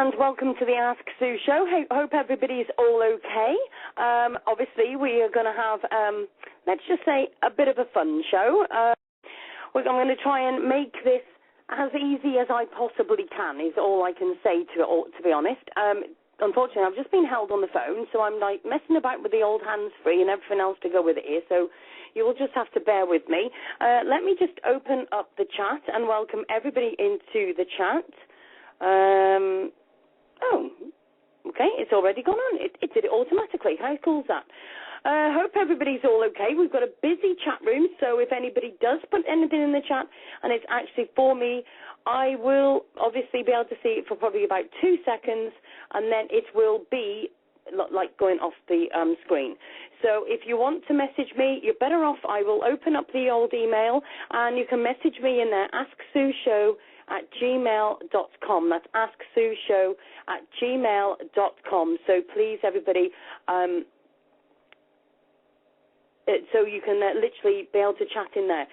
and welcome to the Ask Sue show. Hope everybody's all okay. Obviously, we are going to have, let's just say, a bit of a fun show. I'm going to try and make this as easy as I possibly can, is all I can say, to be honest. Unfortunately, I've just been held on the phone, so I'm like messing about with the old hands-free and everything else to go with it here, so you'll just have to bear with me. Let me just open up the chat and welcome everybody into the chat. Oh, okay, it's already gone on. It did it automatically. How cool is that? Hope everybody's all okay. We've got a busy chat room, so if anybody does put anything in the chat and it's actually for me, I will obviously be able to see it for probably about 2 seconds, and then it will be like going off the screen. So if you want to message me, you're better off. I will open up the old email, and you can message me in there, asksueshow@gmail.com. That's asksueshow@gmail.com. So please, everybody, so you can literally be able to chat in there.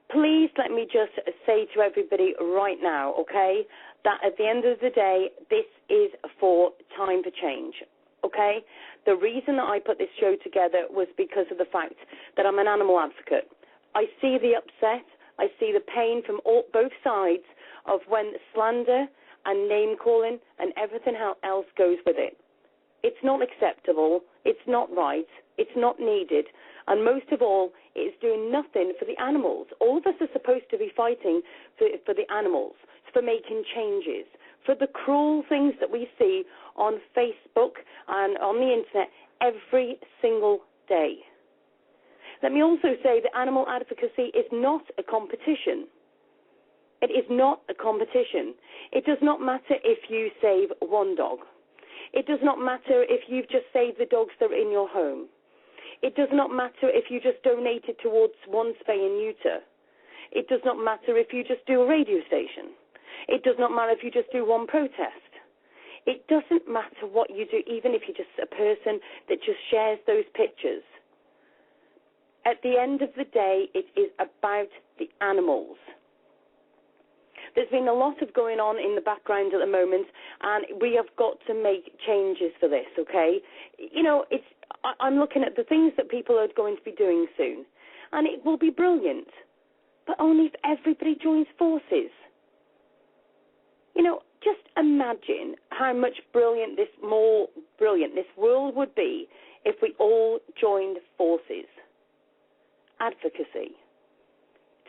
Please let me just say to everybody right now, okay, that at the end of the day, this is for time for change, okay? The reason that I put this show together was because of the fact that I'm an animal advocate. I see the upset, I see the pain from both sides of when slander and name-calling and everything else goes with it. It's not acceptable, it's not right, it's not needed, and most of all, it's doing nothing for the animals. All of us are supposed to be fighting for the animals, for making changes, for the cruel things that we see on Facebook and on the internet every single day. Let me also say that animal advocacy is not a competition. It is not a competition. It does not matter if you save one dog. It does not matter if you've just saved the dogs that are in your home. It does not matter if you just donated towards one spay and neuter. It does not matter if you just do a radio station. It does not matter if you just do one protest. It doesn't matter what you do, even if you're just a person that just shares those pictures. At the end of the day, it is about the animals. There's been a lot of going on in the background at the moment, and we have got to make changes for this, okay? You know, I'm looking at the things that people are going to be doing soon, and it will be brilliant, but only if everybody joins forces. You know, just imagine how much more brilliant this world would be if we all joined forces. Advocacy.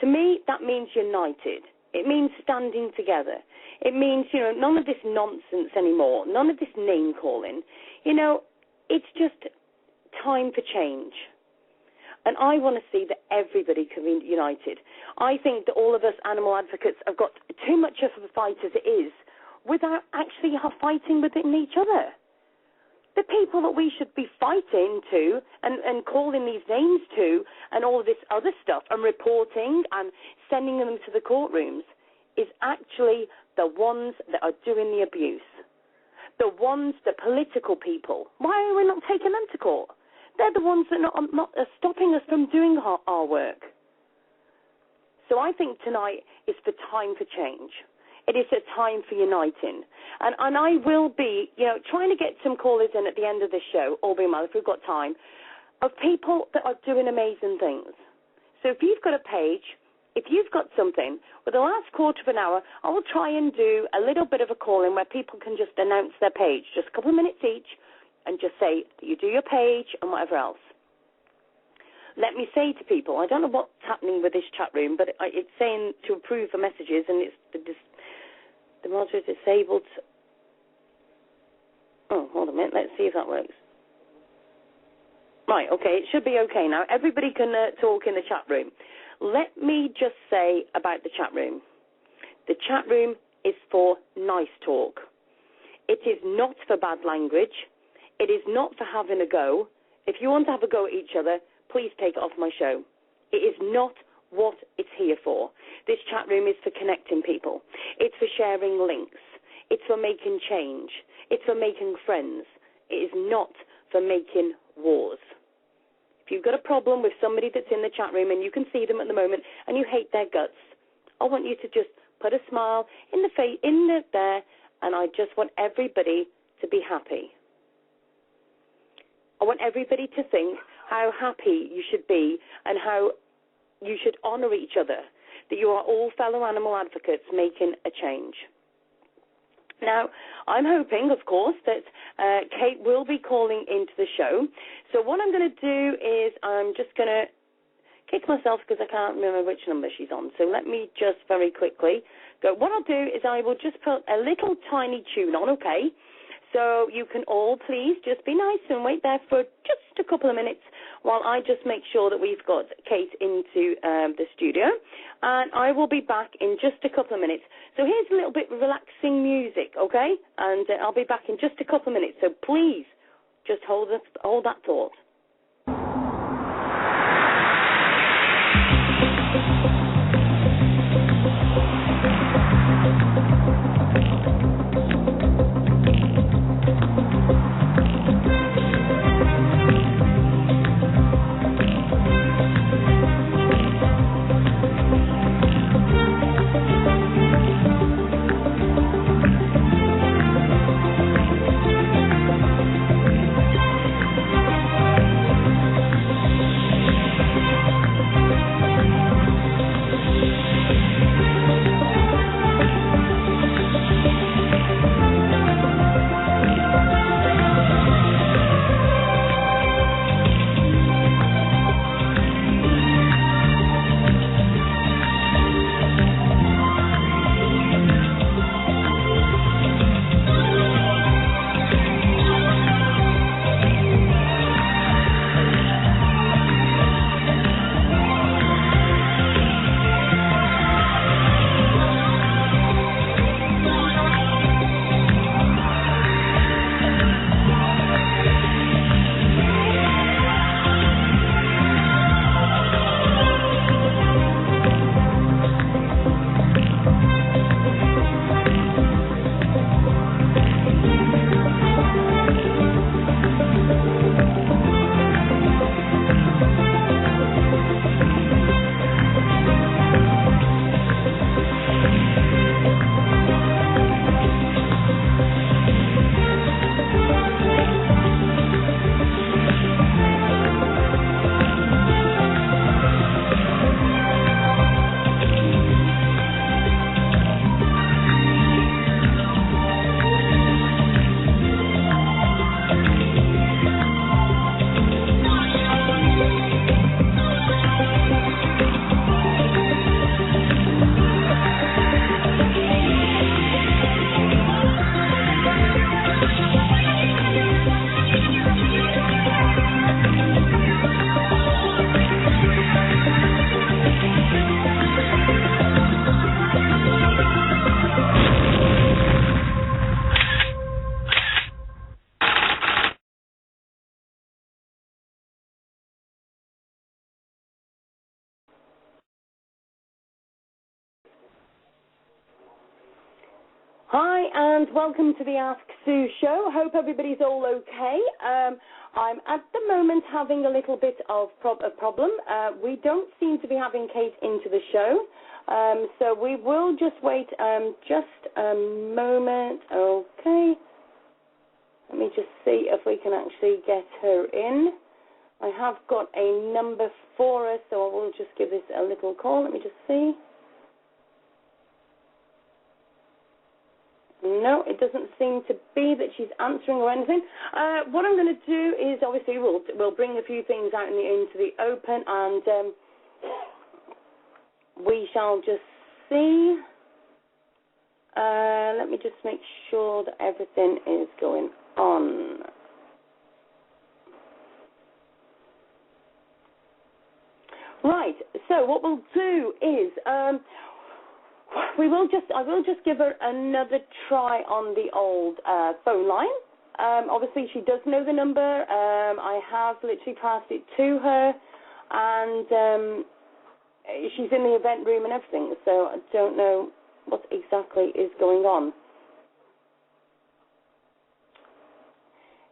To me, that means united. It means standing together. It means, you know, none of this nonsense anymore, none of this name-calling. You know, it's just time for change. And I want to see that everybody can be united. I think that all of us animal advocates have got too much of a fight as it is without actually fighting within each other. The people that we should be fighting to and calling these names to and all this other stuff and reporting and sending them to the courtrooms is actually the ones that are doing the abuse. The ones, the political people. Why are we not taking them to court? They're the ones that are stopping us from doing our work. So I think tonight is for time for change. It is a time for uniting. And I will be, you know, trying to get some callers in at the end of this show, all being well, if we've got time, of people that are doing amazing things. So if you've got a page, if you've got something, with the last quarter of an hour, I will try and do a little bit of a call-in where people can just announce their page, just a couple of minutes each, and just say that you do your page and whatever else. Let me say to people, I don't know what's happening with this chat room, but it's saying to approve the messages, and it's the moderator is disabled. Oh, hold a minute. Let's see if that works. Right, okay. It should be okay now. Everybody can talk in the chat room. Let me just say about the chat room. The chat room is for nice talk. It is not for bad language. It is not for having a go. If you want to have a go at each other, please take it off my show. It is not what it's here for. This chat room is for connecting people. It's for sharing links. It's for making change. It's for making friends. It is not for making wars. If you've got a problem with somebody that's in the chat room and you can see them at the moment and you hate their guts, I want you to just put a smile in the face, there, and I just want everybody to be happy. I want everybody to think how happy you should be and how you should honour each other, that you are all fellow animal advocates making a change. Now, I'm hoping, of course, that Kate will be calling into the show. So what I'm going to do is I'm just going to kick myself because I can't remember which number she's on. So let me just very quickly go. What I'll do is I will just put a little tiny tune on, okay? So you can all please just be nice and wait there for just a couple of minutes while I just make sure that we've got Kate into the studio. And I will be back in just a couple of minutes. So here's a little bit of relaxing music, okay? And I'll be back in just a couple of minutes. So please just hold that thought. Hi, and welcome to the Ask Sue show. Hope everybody's all okay. I'm at the moment having a little bit of a problem. We don't seem to be having Kate into the show, so we will just wait just a moment. Okay. Let me just see if we can actually get her in. I have got a number for her, so I will just give this a little call. Let me just see. No, it doesn't seem to be that she's answering or anything. What I'm going to do is, obviously, we'll bring a few things out into the open, and we shall just see. Let me just make sure that everything is going on. Right. So what we'll do is. I will just give her another try on the old phone line. Obviously, she does know the number. I have literally passed it to her, and she's in the event room and everything, so I don't know what exactly is going on.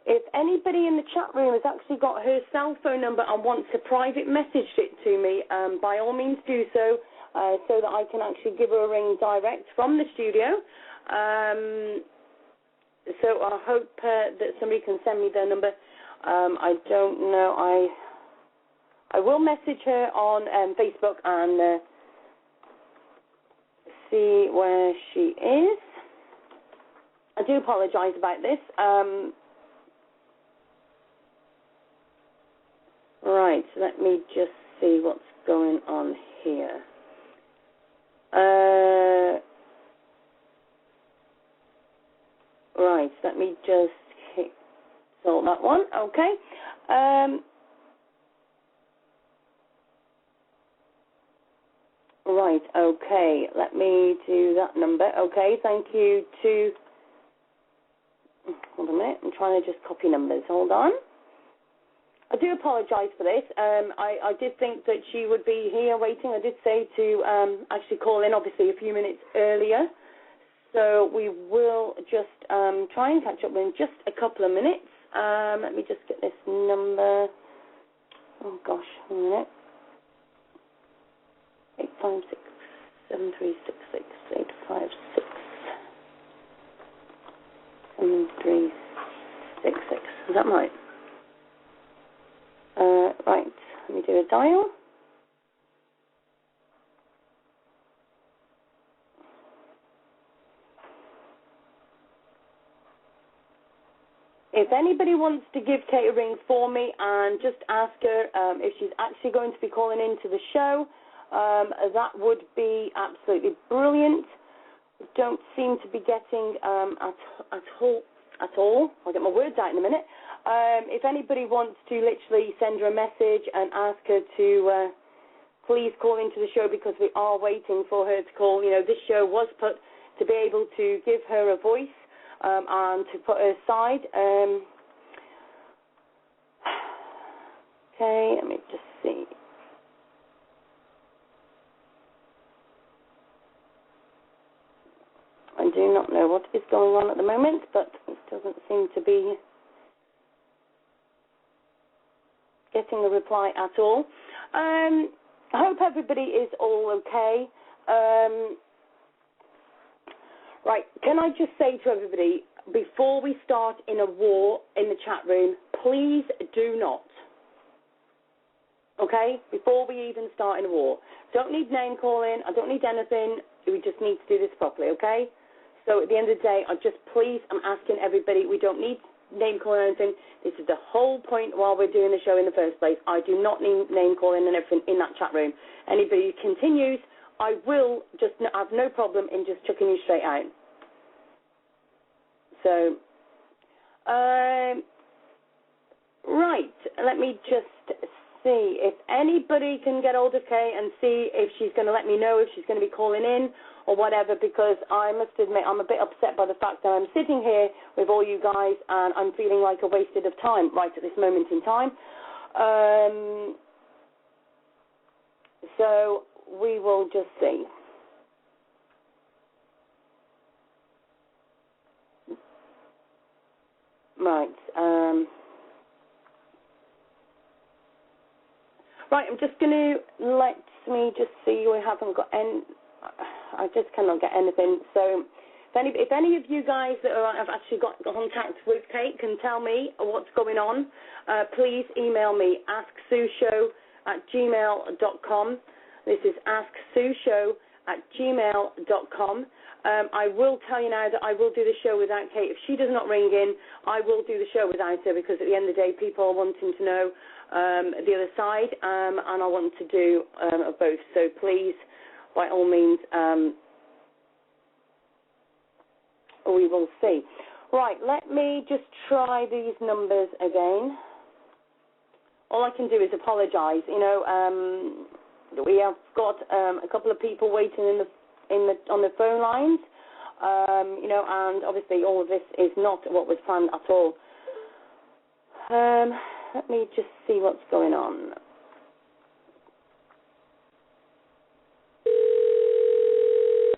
If anybody in the chat room has actually got her cell phone number and wants to private message it to me, by all means do so that I can actually give her a ring direct from the studio. So I hope that somebody can send me their number. I don't know. I will message her on Facebook and see where she is. I do apologise about this. Right, so let me just see what's going on here. Right, let me just sort that one. Okay. Right, okay. Let me do that number. Okay, thank you to... Hold on a minute. I'm trying to just copy numbers. Hold on. I do apologise for this. I did think that she would be here waiting. I did say to actually call in, obviously, a few minutes earlier. So we will just try and catch up in just a couple of minutes. Let me just get this number. Oh, gosh, a minute. 856 7366 856 7366. Is that right? Right, let me do a dial. If anybody wants to give Kate a ring for me and just ask her if she's actually going to be calling into the show, that would be absolutely brilliant. We don't seem to be getting at all. I'll get my words out in a minute. If anybody wants to literally send her a message and ask her to please call into the show, because we are waiting for her to call. You know, this show was put to be able to give her a voice and to put her aside. Okay, let me just see. I do not know what is going on at the moment, but it doesn't seem to be getting a reply at all. I hope everybody is all okay. Right, can I just say to everybody, before we start in a war in the chat room, please do not. Okay? Before we even start in a war. Don't need name calling. I don't need anything. We just need to do this properly, okay? So at the end of the day, I'm asking everybody, we don't need name calling or anything. This is the whole point while we're doing the show in the first place. I do not need name calling and everything in that chat room. Anybody who continues, I will just have no problem in just chucking you straight out. So, right, let me just see if anybody can get hold of Kay and see if she's going to let me know if she's going to be calling in or whatever, because I must admit I'm a bit upset by the fact that I'm sitting here with all you guys and I'm feeling like a wasted of time right at this moment in time. So we will just see. Right. Right, I'm just going to let me just see. We haven't got any. I just cannot get anything. So if any of you guys that have actually got contact with Kate can tell me what's going on, please email me, asksueshow@gmail.com. This is asksueshow@gmail.com. I will tell you now that I will do the show without Kate. If she does not ring in, I will do the show without her, because at the end of the day, people are wanting to know the other side, and I want to do both. So please, by all means, we will see. Right, let me just try these numbers again. All I can do is apologise. You know, we have got a couple of people waiting on the phone lines. You know, and obviously all of this is not what was planned at all. Let me just see what's going on.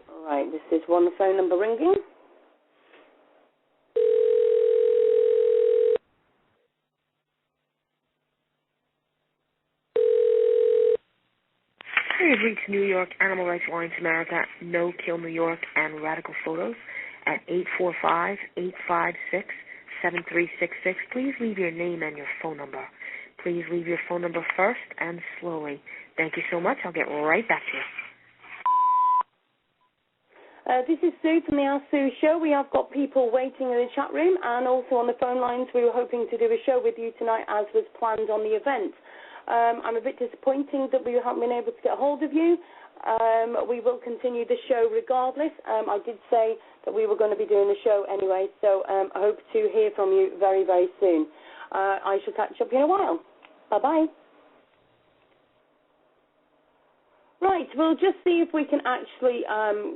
All right, this is one phone number ringing. You've reached New York Animal Rights Alliance America, No Kill New York, and Radical Photos. at 845-856-7366. Please leave your name and your phone number. Please leave your phone number first and slowly. Thank you so much. I'll get right back to you. This is Sue from the Ask Sue Show. We have got people waiting in the chat room and also on the phone lines. We were hoping to do a show with you tonight as was planned on the event. I'm a bit disappointed that we haven't been able to get a hold of you. We will continue the show regardless. I did say that we were going to be doing the show anyway, so I hope to hear from you very, very soon. I shall catch up in a while. Bye-bye. Right, we'll just see if we can actually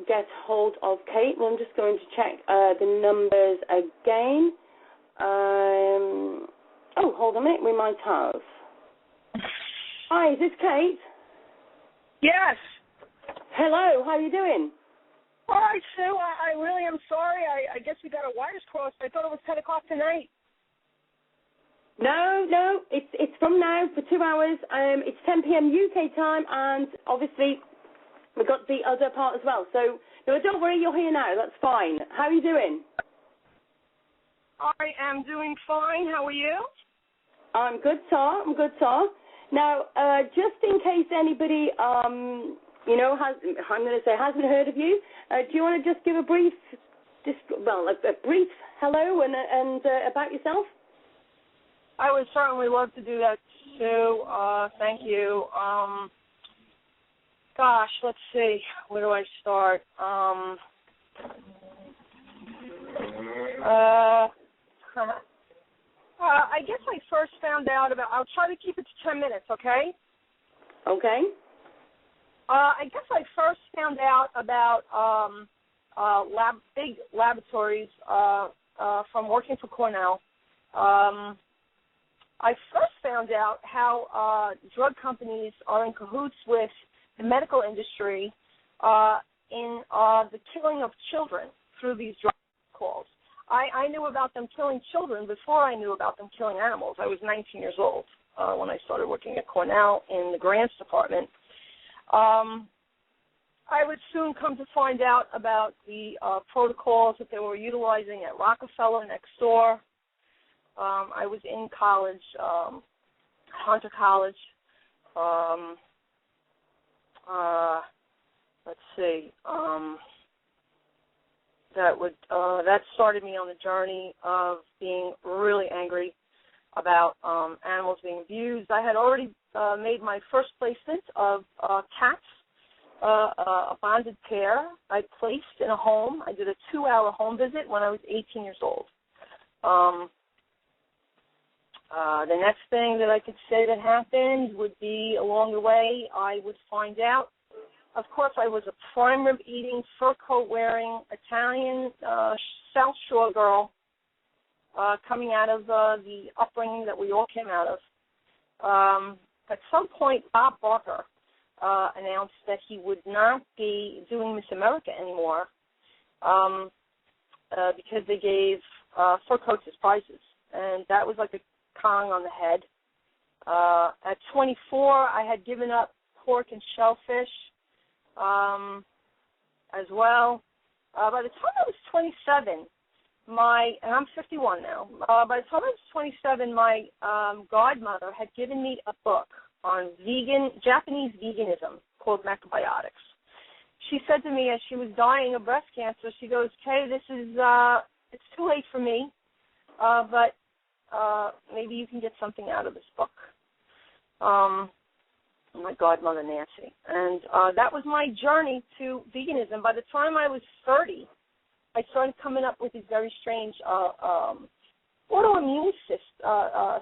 get hold of Kate. Well, I'm just going to check the numbers again. Oh, hold on a minute, we might have. Hi, is this Kate? Yes. Hello, how are you doing? All right, Sue, I really am sorry. I guess we got our wires crossed. I thought it was 10 o'clock tonight. No, it's from now for 2 hours. It's 10 p.m. UK time, and obviously we've got the other part as well. So no, don't worry, you're here now. That's fine. How are you doing? I am doing fine. How are you? I'm good, sir. Now, just in case anybody, hasn't heard of you, do you want to just give a brief, a brief hello and about yourself? I would certainly love to do that, Sue. Thank you. Gosh, let's see. Where do I start? I guess I first found out about, I'll try to keep it to 10 minutes, okay? Okay. I guess I first found out about big laboratories from working for Cornell. I first found out how drug companies are in cahoots with the medical industry in the killing of children through these drug calls. I knew about them killing children before I knew about them killing animals. I was 19 years old when I started working at Cornell in the grants department. I would soon come to find out about the protocols that they were utilizing at Rockefeller next door. I was in college, Hunter College. Let's see. That started me on the journey of being really angry about animals being abused. I had already made my first placement of cats, a bonded pair. I placed in a home. I did a 2-hour home visit when I was 18 years old. The next thing that I could say that happened would be along the way I would find out. Of course, I was a prime rib eating, fur coat wearing Italian South Shore girl coming out of the upbringing that we all came out of. At some point, Bob Barker announced that he would not be doing Miss America anymore because they gave fur coats as prizes, and that was like a Kong on the head. At 24, I had given up pork and shellfish as well. By the time I was 27, and I'm 51 now, by the time I was 27, my godmother had given me a book on Japanese veganism called Macrobiotics. She said to me as she was dying of breast cancer, she goes, "Kay, this is, it's too late for me, but maybe you can get something out of this book." My godmother, Nancy. And that was my journey to veganism. By the time I was 30, I started coming up with these very strange autoimmune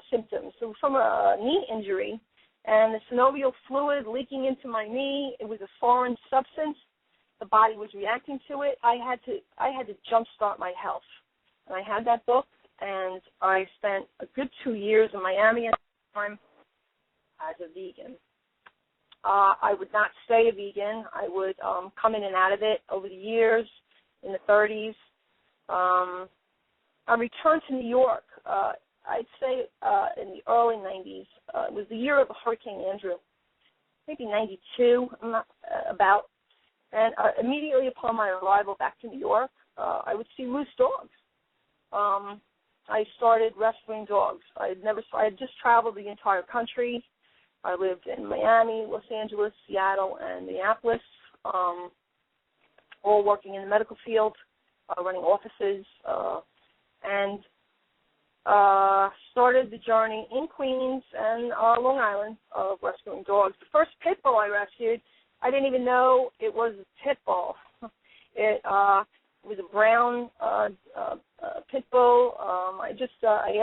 symptoms. So from a knee injury and the synovial fluid leaking into my knee, it was a foreign substance. The body was reacting to it. I had to jumpstart my health. And I had that book, and I spent a good 2 years in Miami at the time as a vegan. I would not stay a vegan. I would come in and out of it over the years, in the 30s. I returned to New York, I'd say in the early 90s. It was the year of Hurricane Andrew, maybe 92, I'm not about. And immediately upon my arrival back to New York, I would see loose dogs. I started rescuing dogs. I had just traveled the entire country. I lived in Miami, Los Angeles, Seattle, and Minneapolis, all working in the medical field, running offices, and started the journey in Queens and Long Island of rescuing dogs. The first pit bull I rescued, I didn't even know it was a pit bull. It was a brown pit bull. I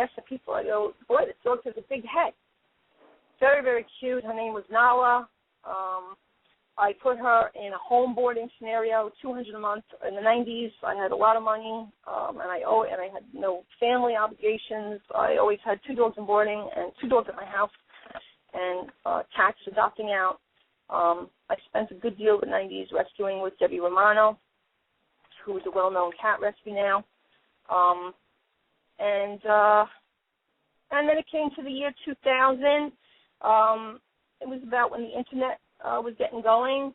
asked the people, I go, boy, this dog has a big head. Very, very cute. Her name was Nala. I put her in a home boarding scenario, $200 a month. In the 90s, I had a lot of money, and I had no family obligations. I always had 2 dogs in boarding and 2 dogs at my house, and cats adopting out. I spent a good deal of the 90s rescuing with Debbie Romano, who is a well-known cat rescue now. And then it came to the year 2000. It was about when the Internet was getting going.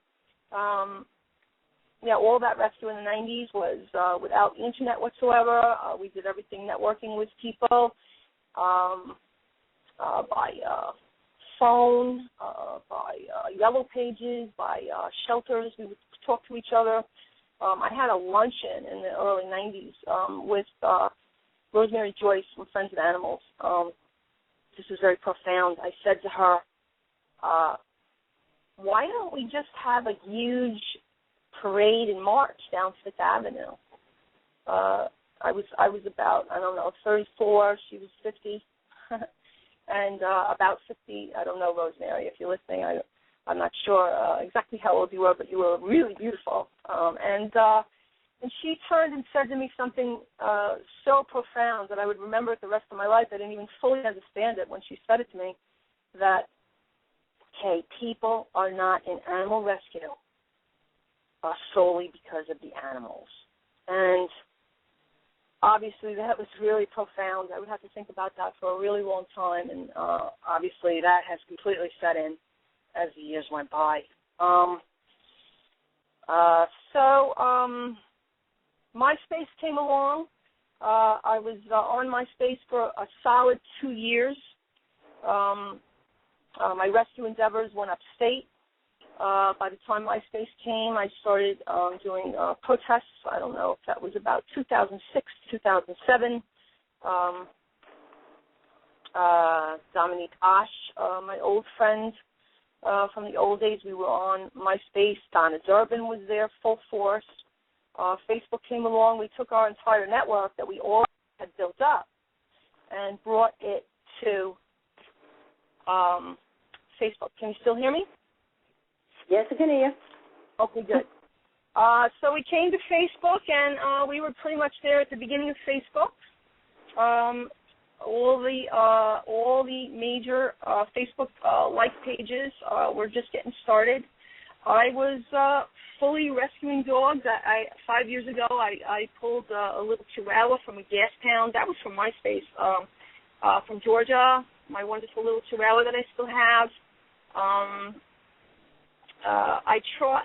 All that rescue in the 90s was without the Internet whatsoever. We did everything networking with people by phone, by yellow pages, by shelters. We would talk to each other. I had a luncheon in the early 90s with Rosemary Joyce from Friends of Animals. This was very profound. I said to her, why don't we just have a huge parade and march down Fifth Avenue? I was about, 34. She was 50. And about 50, I don't know, Rosemary, if you're listening, I'm not sure exactly how old you were, but you were really beautiful. And she turned and said to me something so profound that I would remember it the rest of my life. I didn't even fully understand it when she said it to me, that, okay, people are not in animal rescue solely because of the animals. And obviously that was really profound. I would have to think about that for a really long time, and obviously that has completely set in as the years went by. MySpace came along. I was on MySpace for a solid 2 years. My rescue endeavors went upstate. By the time MySpace came, I started doing protests. I don't know if that was about 2006, 2007. Dominique Osh, my old friend from the old days, we were on MySpace. Donna Durbin was there, full force. Facebook came along. We took our entire network that we all had built up and brought it to Facebook. Can you still hear me? Yes, I can hear you. Okay, good. So we came to Facebook, and we were pretty much there at the beginning of Facebook. All the major Facebook like pages were just getting started. I was fully rescuing dogs. 5 years ago, I pulled a little Chihuahua from a gas pound. That was from MySpace, from Georgia. My wonderful little Chihuahua that I still have.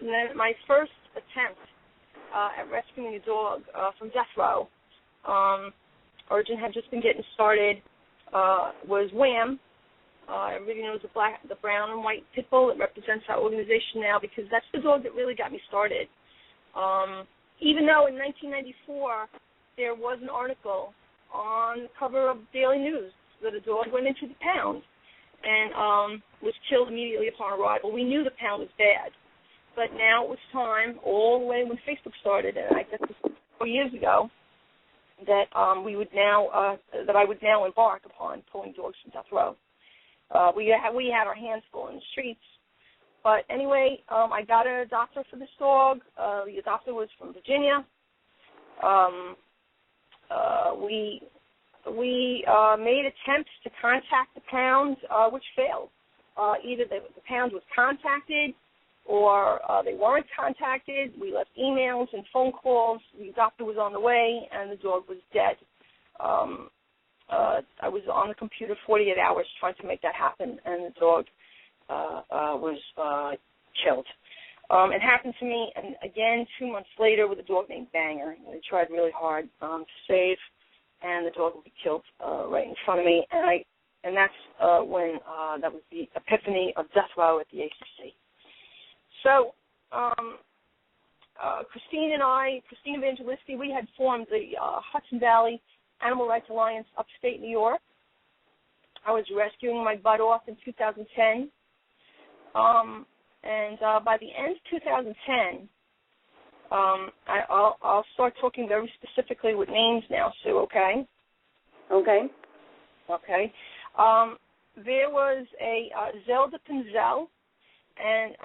And then my first attempt at rescuing a dog from death row, Origin had just been getting started, was Wham. Everybody knows the brown and white pit bull. It represents our organization now because that's the dog that really got me started. Even though in 1994 there was an article on the cover of Daily News that a dog went into the pound and was killed immediately upon arrival. We knew the pound was bad, but now it was time, all the way when Facebook started, and I guess this was 4 years ago, that I would now embark upon pulling dogs from death row. We had our hands full in the streets, but anyway, I got an adopter for this dog. The adopter was from Virginia. We made attempts to contact the pound, which failed. Either the pound was contacted or they weren't contacted. We left emails and phone calls. The adopter was on the way, and the dog was dead. I was on the computer 48 hours trying to make that happen, and the dog was killed. It happened to me, and again, 2 months later with a dog named Banger. They tried really hard to save, and the dog would be killed right in front of me. And that's when that was the epiphany of death row at the ACC. So Christine Evangelisti, we had formed the Hudson Valley Animal Rights Alliance upstate New York. I was rescuing my butt off in 2010. And by the end of 2010, I'll start talking very specifically with names now, Sue, okay? Okay. Okay. There was a Zelda Pinzel and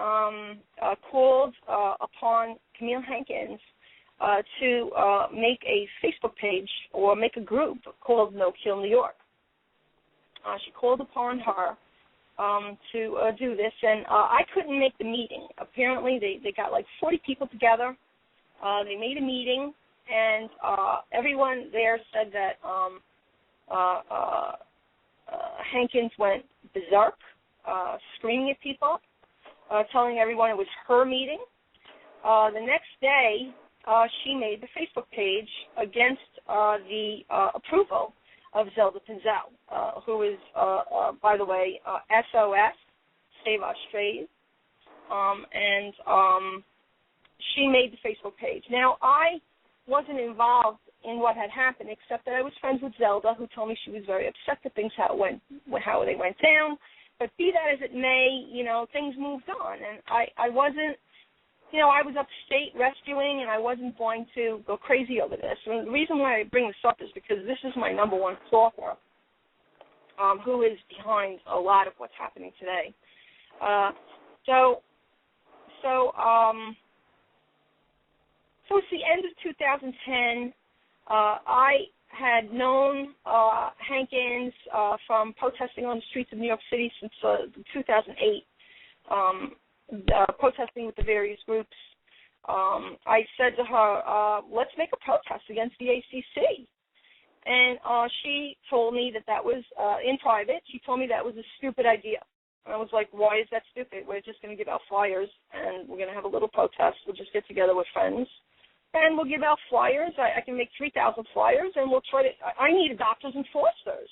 called upon Camille Hankins to make a Facebook page or make a group called No Kill New York. She called upon her to do this, and I couldn't make the meeting. Apparently, they got like 40 people together. They made a meeting, and everyone there said that Hankins went berserk, screaming at people, telling everyone it was her meeting. The next day, she made the Facebook page against the approval of Zelda Pinzel, who is, by the way, SOS, Save Our Strays, and she made the Facebook page. Now, I wasn't involved in what had happened, except that I was friends with Zelda, who told me she was very upset that things how they went down. But be that as it may, things moved on, and I wasn't. I was upstate rescuing, and I wasn't going to go crazy over this. And the reason why I bring this up is because this is my number one stalker, who is behind a lot of what's happening today. So it's the end of 2010. I had known Hankins from protesting on the streets of New York City since 2008. Protesting with the various groups. I said to her, let's make a protest against the ACC. And she told me that was, in private, she told me that was a stupid idea. And I was like, why is that stupid? We're just going to give out flyers, and we're going to have a little protest. We'll just get together with friends, and we'll give out flyers. I can make 3,000 flyers, and we'll try to, I need adopters and fosters.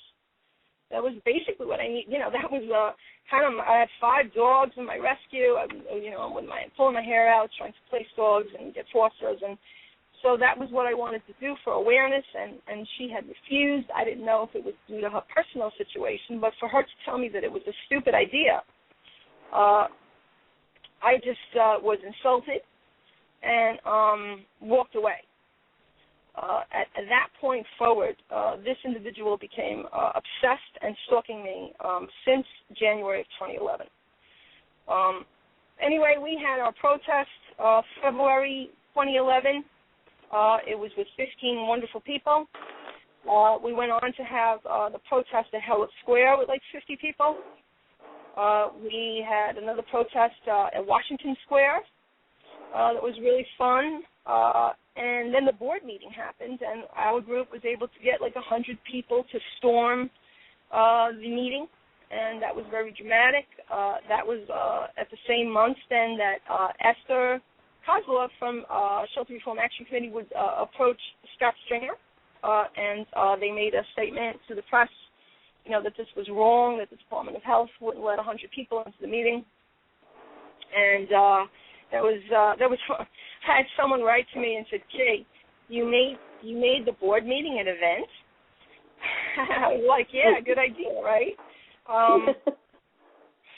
That was basically what I need. That was I had 5 dogs in my rescue. I'm pulling my hair out, trying to place dogs and get fosters. And so that was what I wanted to do for awareness, and she had refused. I didn't know if it was due to her personal situation, but for her to tell me that it was a stupid idea, I just was insulted and walked away. At that point forward, this individual became obsessed and stalking me since January of 2011. Anyway, we had our protest February 2011. It was with 15 wonderful people. We went on to have the protest at Howard Square with like 50 people. We had another protest at Washington Square. That was really fun. And then the board meeting happened, and our group was able to get like 100 people to storm the meeting, and that was very dramatic. That was at the same month then that Esther Kozlov from Shelter Reform Action Committee would approach Scott Stringer, and they made a statement to the press, that this was wrong, that the Department of Health wouldn't let 100 people into the meeting, and that was I had someone write to me and said, "Kay, you made the board meeting an event?" I was like, "Yeah, good idea, right?"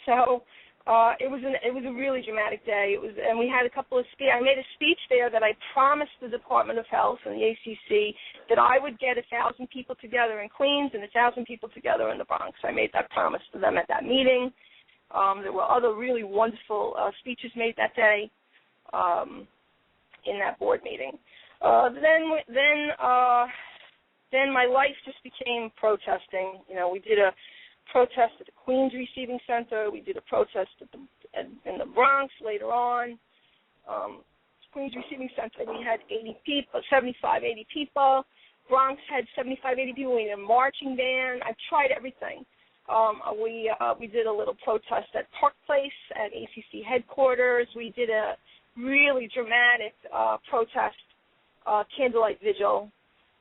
So it was a really dramatic day. And we had a couple of I made a speech there that I promised the Department of Health and the ACC that I would get 1,000 people together in Queens and 1,000 people together in the Bronx. I made that promise to them at that meeting. There were other really wonderful speeches made that day in that board meeting. Then my life just became protesting. We did a protest at the Queens Receiving Center. We did a protest in the Bronx later on. Queens Receiving Center, we had 80 people, 75, 80 people. Bronx had 75, 80 people. We had a marching band. I tried everything. We did a little protest at Park Place at ACC headquarters. We did a really dramatic protest, candlelight vigil,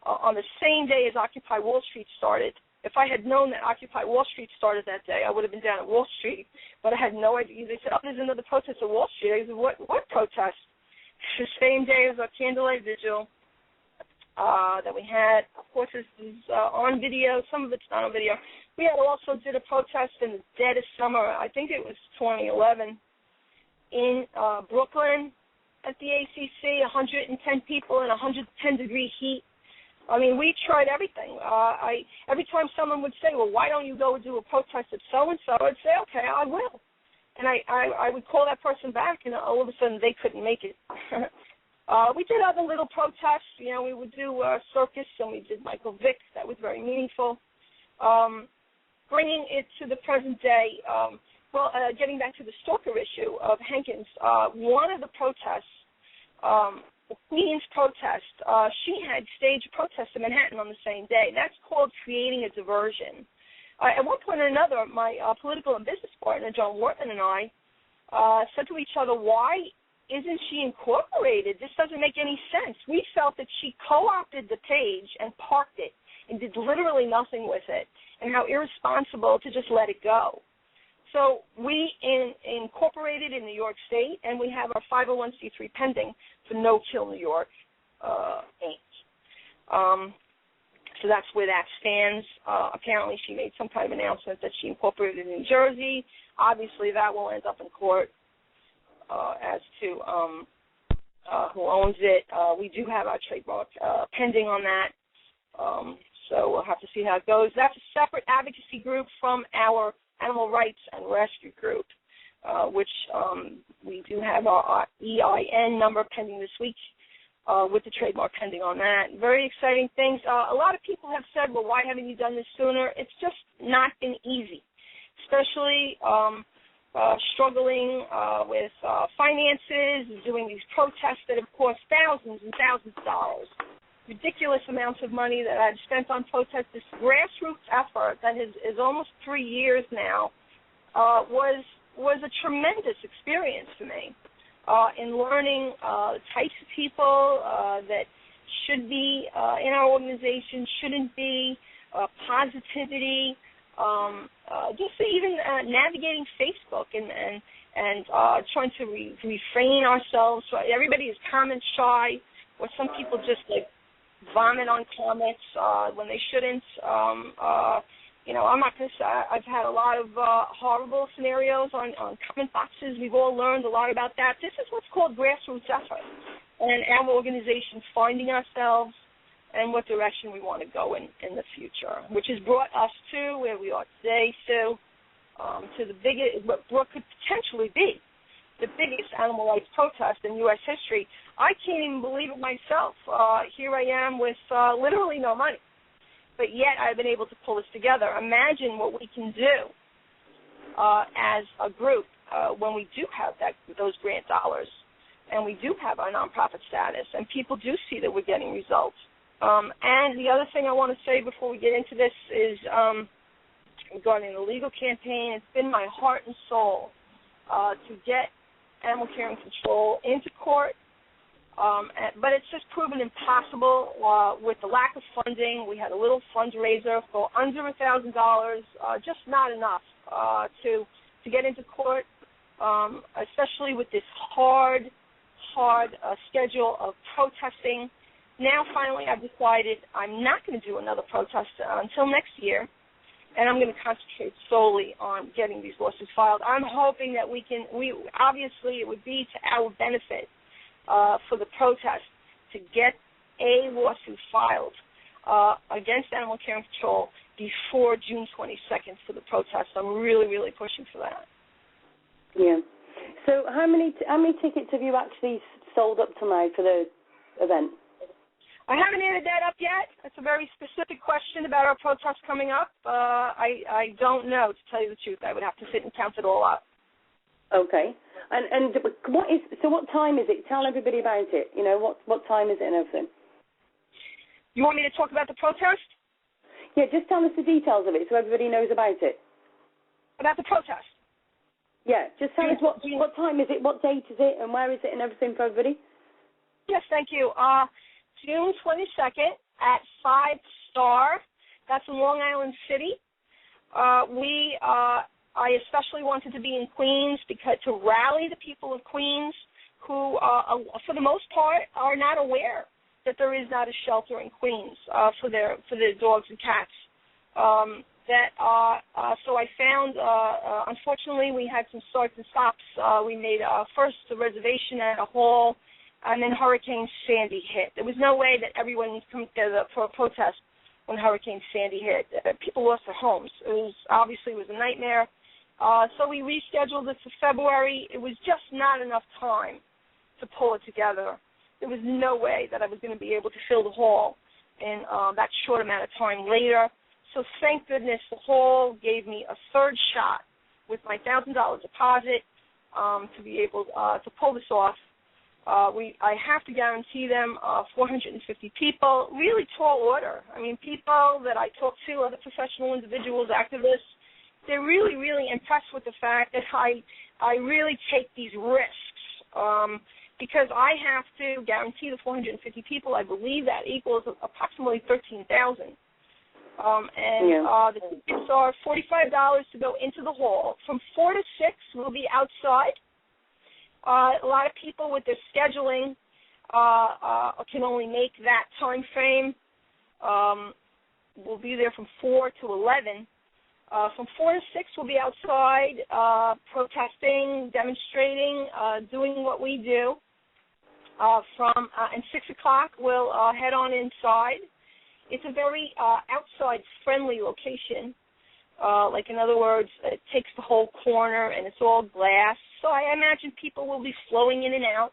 on the same day as Occupy Wall Street started. If I had known that Occupy Wall Street started that day, I would have been down at Wall Street, but I had no idea. They said, oh, there's another protest at Wall Street. I said, what protest? The same day as our candlelight vigil that we had. Of course, this is on video. Some of it's not on video. We had also did a protest in the dead of summer. I think it was 2011 in Brooklyn at the ACC, 110 people in 110-degree heat. I mean, we tried everything. Every time someone would say, well, why don't you go do a protest at so-and-so, I'd say, okay, I will. And I would call that person back, and all of a sudden they couldn't make it. We did other little protests. You know, we would do circus, and we did Michael Vick. That was very meaningful. Bringing it to the present day, getting back to the stalker issue of Hankins, one of the protests, the Queen's protest, she had staged a protest in Manhattan on the same day. That's called creating a diversion. At one point or another, my political and business partner, John Wortman, and I said to each other, why isn't she incorporated? This doesn't make any sense. We felt that she co-opted the page and parked it and did literally nothing with it, and how irresponsible to just let it go. So we incorporated in New York State, and we have our 501c3 pending for No Kill New York, Inc. So that's where that stands. Apparently she made some kind of announcement that she incorporated in New Jersey. Obviously that will end up in court as to who owns it. We do have our trademark pending on that. So we'll have to see how it goes. That's a separate advocacy group from our Animal Rights and Rescue Group, which we do have our EIN number pending this week with the trademark pending on that. Very exciting things. A lot of people have said, well, why haven't you done this sooner? It's just not been easy, especially struggling with finances, doing these protests that have cost thousands and thousands of dollars. Ridiculous amounts of money that I've spent on protests. This grassroots effort that is almost 3 years now was a tremendous experience for me in learning the types of people that should be in our organization, shouldn't be, positivity, just even navigating Facebook and trying to refrain ourselves. Everybody is comment shy, or some people just vomit on comments when they shouldn't. I'm not going to say I've had a lot of horrible scenarios on comment boxes. We've all learned a lot about that. This is what's called grassroots effort, and our organization finding ourselves and what direction we want to go in the future, which has brought us to where we are today, Sue, to the biggest, what could potentially be the biggest animal rights protest in U.S. history. I can't even believe it myself. Here I am with literally no money, but yet I've been able to pull this together. Imagine what we can do as a group when we do have those grant dollars and we do have our nonprofit status and people do see that we're getting results. And the other thing I want to say before we get into this is regarding the legal campaign. It's been my heart and soul to get animal care and control into court, but it's just proven impossible with the lack of funding. We had a little fundraiser for under $1,000, just not enough to get into court, especially with this hard schedule of protesting. Now, finally, I've decided I'm not going to do another protest until next year, and I'm going to concentrate solely on getting these lawsuits filed. I'm hoping that obviously it would be to our benefit for the protest to get a lawsuit filed against Animal Care and Control before June 22nd for the protest. I'm really, really pushing for that. Yeah. So how many tickets have you actually sold up to now for the event? I haven't added that up yet. That's a very specific question about our protest coming up. I don't know, to tell you the truth. I would have to sit and count it all up. Okay. And what time is it? Tell everybody about it. You know, what time is it and everything? You want me to talk about the protest? Yeah, just tell us the details of it so everybody knows about it. About the protest. Yeah, just tell us what time is it, what date is it, and where is it, and everything for everybody. Yes, thank you. June 22nd at 5 Star. That's in Long Island City. I especially wanted to be in Queens because to rally the people of Queens who, for the most part, are not aware that there is not a shelter in Queens for their dogs and cats. So I found, unfortunately, we had some starts and stops. We made first a reservation at a hall, and then Hurricane Sandy hit. There was no way that everyone was coming together for a protest when Hurricane Sandy hit. People lost their homes. It was a nightmare. So we rescheduled it for February. It was just not enough time to pull it together. There was no way that I was going to be able to fill the hall in that short amount of time later. So thank goodness the hall gave me a third shot with my $1,000 deposit to be able to pull this off. I have to guarantee them 450 people, really tall order. I mean, people that I talk to, other professional individuals, activists, they're really, really impressed with the fact that I really take these risks because I have to guarantee the 450 people. I believe that equals approximately 13,000. The tickets are $45 to go into the hall. From 4 to 6, we'll be outside. A lot of people with their scheduling can only make that time frame. We'll be there from 4 to 11. From 4 to 6, we'll be outside protesting, demonstrating, doing what we do. And 6 o'clock, we'll head on inside. It's a very outside-friendly location. In other words, it takes the whole corner, and it's all glass. So I imagine people will be flowing in and out.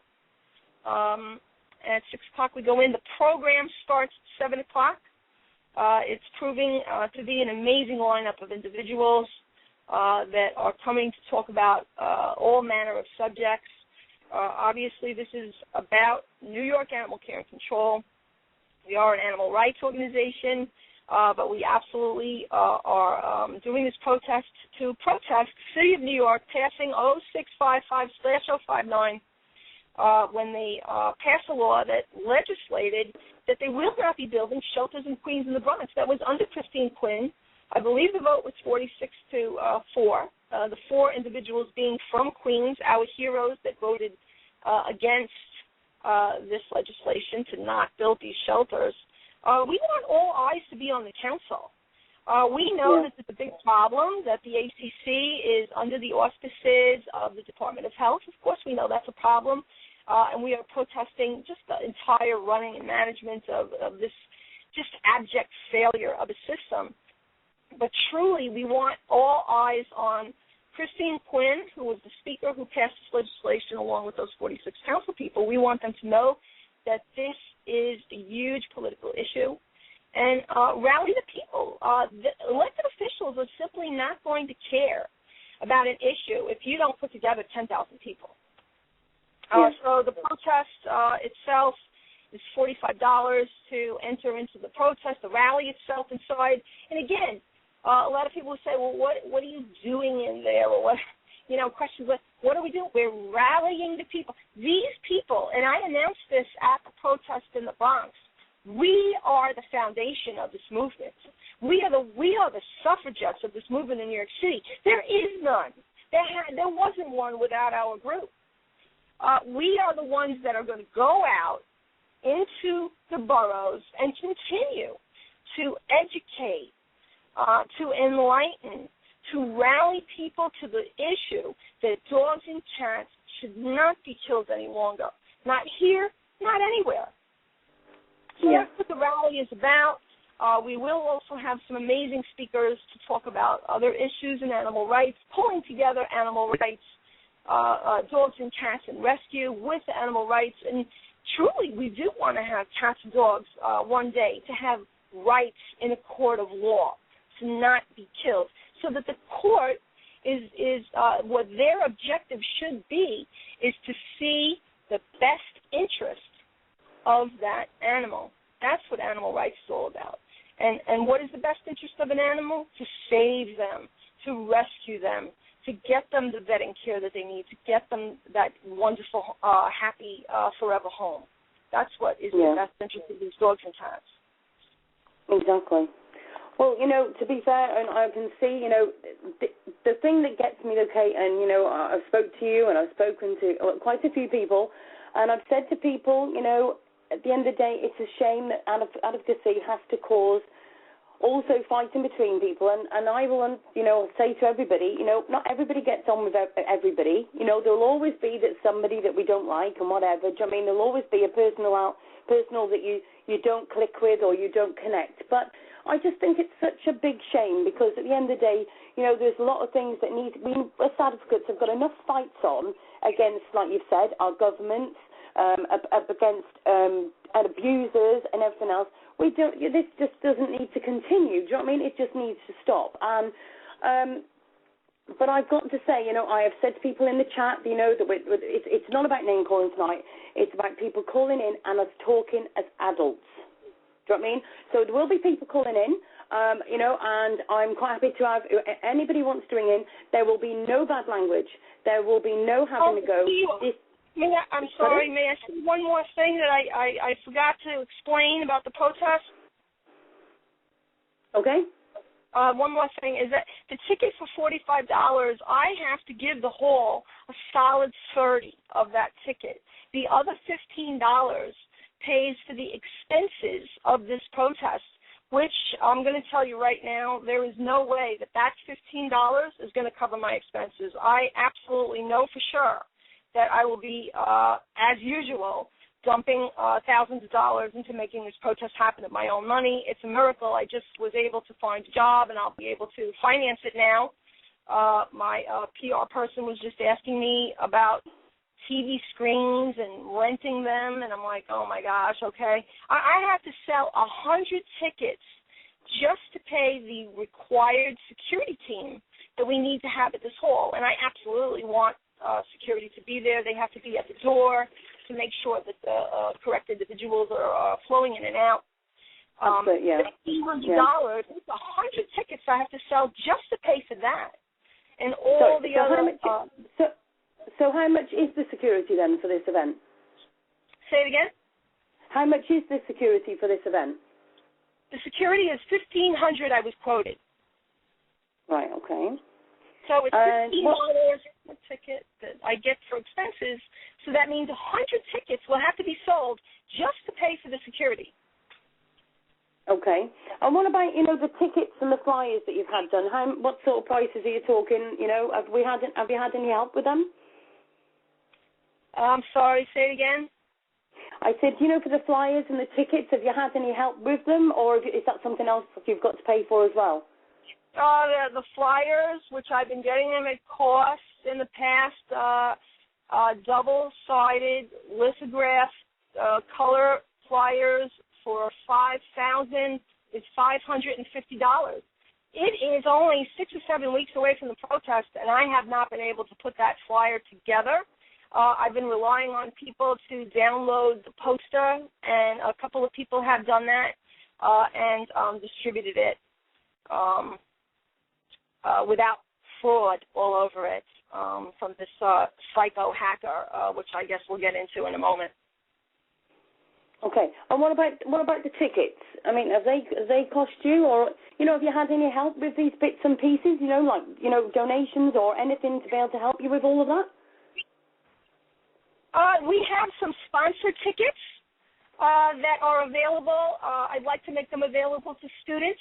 At 6 o'clock, we go in. The program starts at 7 o'clock. It's proving to be an amazing lineup of individuals that are coming to talk about all manner of subjects. Obviously, this is about New York Animal Care and Control. We are an animal rights organization, but we absolutely are doing this protest to protest the City of New York passing 0655/059 when they passed a law that legislated that they will not be building shelters in Queens and the Bronx. That was under Christine Quinn. I believe the vote was 46 to 4. The 4 individuals being from Queens, our heroes that voted against this legislation to not build these shelters. We want all eyes to be on the council. We know that it's a big problem, that the ACC is under the auspices of the Department of Health. Of course, we know that's a problem, and we are protesting just the entire running and management of this just abject failure of a system. But truly, we want all eyes on Christine Quinn, who was the speaker who passed this legislation along with those 46 council people. We want them to know that this is a huge political issue and rally the people. The elected officials are simply not going to care about an issue if you don't put together 10,000 people. So the protest itself is $45 to enter into the protest, the rally itself inside. And again, a lot of people will say, well, what are you doing in there? Or what, questions like, what are we doing? We're rallying the people. These people, and I announced this at the protest in the Bronx, we are the foundation of this movement. We are the suffragettes of this movement in New York City. There is none. There wasn't one without our group. We are the ones that are going to go out into the boroughs and continue to educate, to enlighten, to rally people to the issue that dogs and cats should not be killed any longer. Not here, not anywhere. So that's what the rally is about. We will also have some amazing speakers to talk about other issues in animal rights, pulling together animal rights, dogs and cats and rescue with the animal rights. And truly, we do want to have cats and dogs one day to have rights in a court of law, to not be killed, so that the court is what their objective should be is to see the best interest of that animal. That's what animal rights is all about. And what is the best interest of an animal? To save them, to rescue them, to get them the vetting care that they need, to get them that wonderful, happy, forever home. That's what is in the best interest of these dogs and cats. Exactly. Well, to be fair, and I can see, the thing that gets me, okay, and, I've spoke to you and I've spoken to quite a few people, and I've said to people, at the end of the day, it's a shame that advocacy has to cause also fighting between people, and I will, say to everybody, not everybody gets on with everybody. There'll always be that somebody that we don't like and whatever. Do you know what I mean? There'll always be a personal that you don't click with or you don't connect. But I just think it's such a big shame because at the end of the day, there's a lot of things that us advocates have got enough fights on against, like you've said, our governments, against abusers and everything else. This just doesn't need to continue. Do you know what I mean? It just needs to stop. And but I've got to say, I have said to people in the chat, that it's not about name calling tonight. It's about people calling in and us talking as adults. Do you know what I mean? So there will be people calling in, and I'm quite happy to have anybody wants to ring in. There will be no bad language. There will be no having to go. I'm sorry, may I say one more thing that I forgot to explain about the protest? Okay. One more thing is that the ticket for $45, I have to give the hall a solid 30 of that ticket. The other $15 pays for the expenses of this protest, which I'm going to tell you right now, there is no way that $15 is going to cover my expenses. I absolutely know for sure that I will be, as usual, dumping thousands of dollars into making this protest happen with my own money. It's a miracle. I just was able to find a job, and I'll be able to finance it now. My PR person was just asking me about TV screens and renting them, and I'm like, oh, my gosh, okay. I have to sell 100 tickets just to pay the required security team that we need to have at this hall, and I absolutely want security to be there. They have to be at the door to make sure that the correct individuals are flowing in and out. $1,500, it's 100 tickets I have to sell just to pay for that. And all the other... So how much is the security then for this event? Say it again? How much is the security for this event? The security is $1,500, I was quoted. Right, okay. So it's $15 a ticket that I get for expenses. So that means 100 tickets will have to be sold just to pay for the security. Okay. And what about, the tickets and the flyers that you've had done? What sort of prices are you talking? Have you had any help with them? I'm sorry, say it again? I said, for the flyers and the tickets, have you had any help with them, or is that something else that you've got to pay for as well? The flyers, which I've been getting them at cost in the past, double-sided lithograph color flyers for $5,000 is $550. It is only 6 or 7 weeks away from the protest, and I have not been able to put that flyer together. I've been relying on people to download the poster, and a couple of people have done that and distributed it without fraud all over it from this psycho hacker, which I guess we'll get into in a moment. Okay. And what about the tickets? I mean, have they cost you, or have you had any help with these bits and pieces? Donations or anything to be able to help you with all of that? We have some sponsored tickets that are available. I'd like to make them available to students,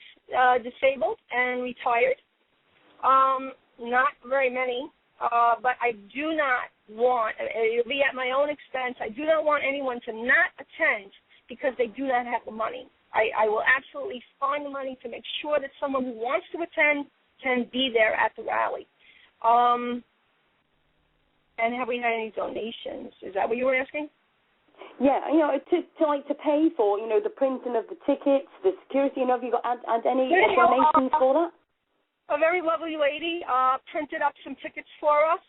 disabled and retired. Not very many, but I do not want, it'll be at my own expense, I do not want anyone to not attend because they do not have the money. I will absolutely find the money to make sure that someone who wants to attend can be there at the rally. And have we had any donations? Is that what you were asking? Yeah, to pay for, the printing of the tickets, the security, have you got any donations for that? A very lovely lady printed up some tickets for us.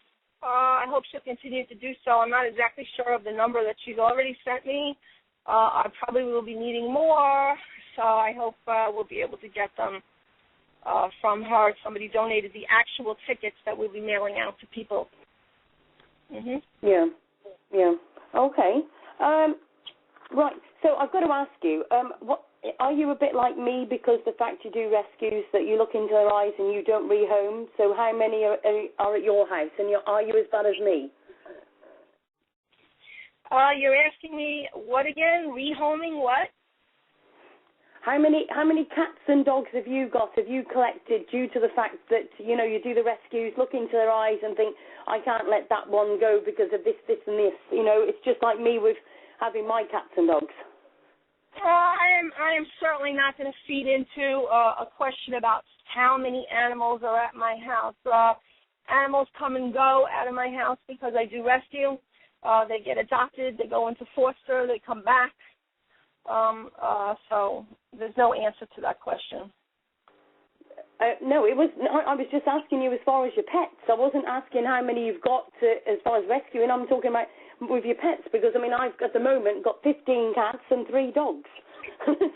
I hope she'll continue to do so. I'm not exactly sure of the number that she's already sent me. I probably will be needing more, so I hope we'll be able to get them from her. Somebody donated the actual tickets that we'll be mailing out to people. Mhm. Yeah. Yeah. Okay. Right. So I've got to ask you, what are you a bit like me, because the fact you do rescues, that you look into their eyes and you don't rehome? So how many are at your house, and are you as bad as me? You're asking me what again? Rehoming what? How many cats and dogs have you got? Have you collected due to the fact that you do the rescues, look into their eyes and think, I can't let that one go because of this, and this. It's just like me with having my cats and dogs. I am certainly not going to feed into a question about how many animals are at my house. Animals come and go out of my house because I do rescue. They get adopted, they go into foster, they come back. So there's no answer to that question. No, I was just asking you as far as your pets. I wasn't asking how many you've got as far as rescuing. I'm talking about with your pets, because, I've at the moment got 15 cats and 3 dogs,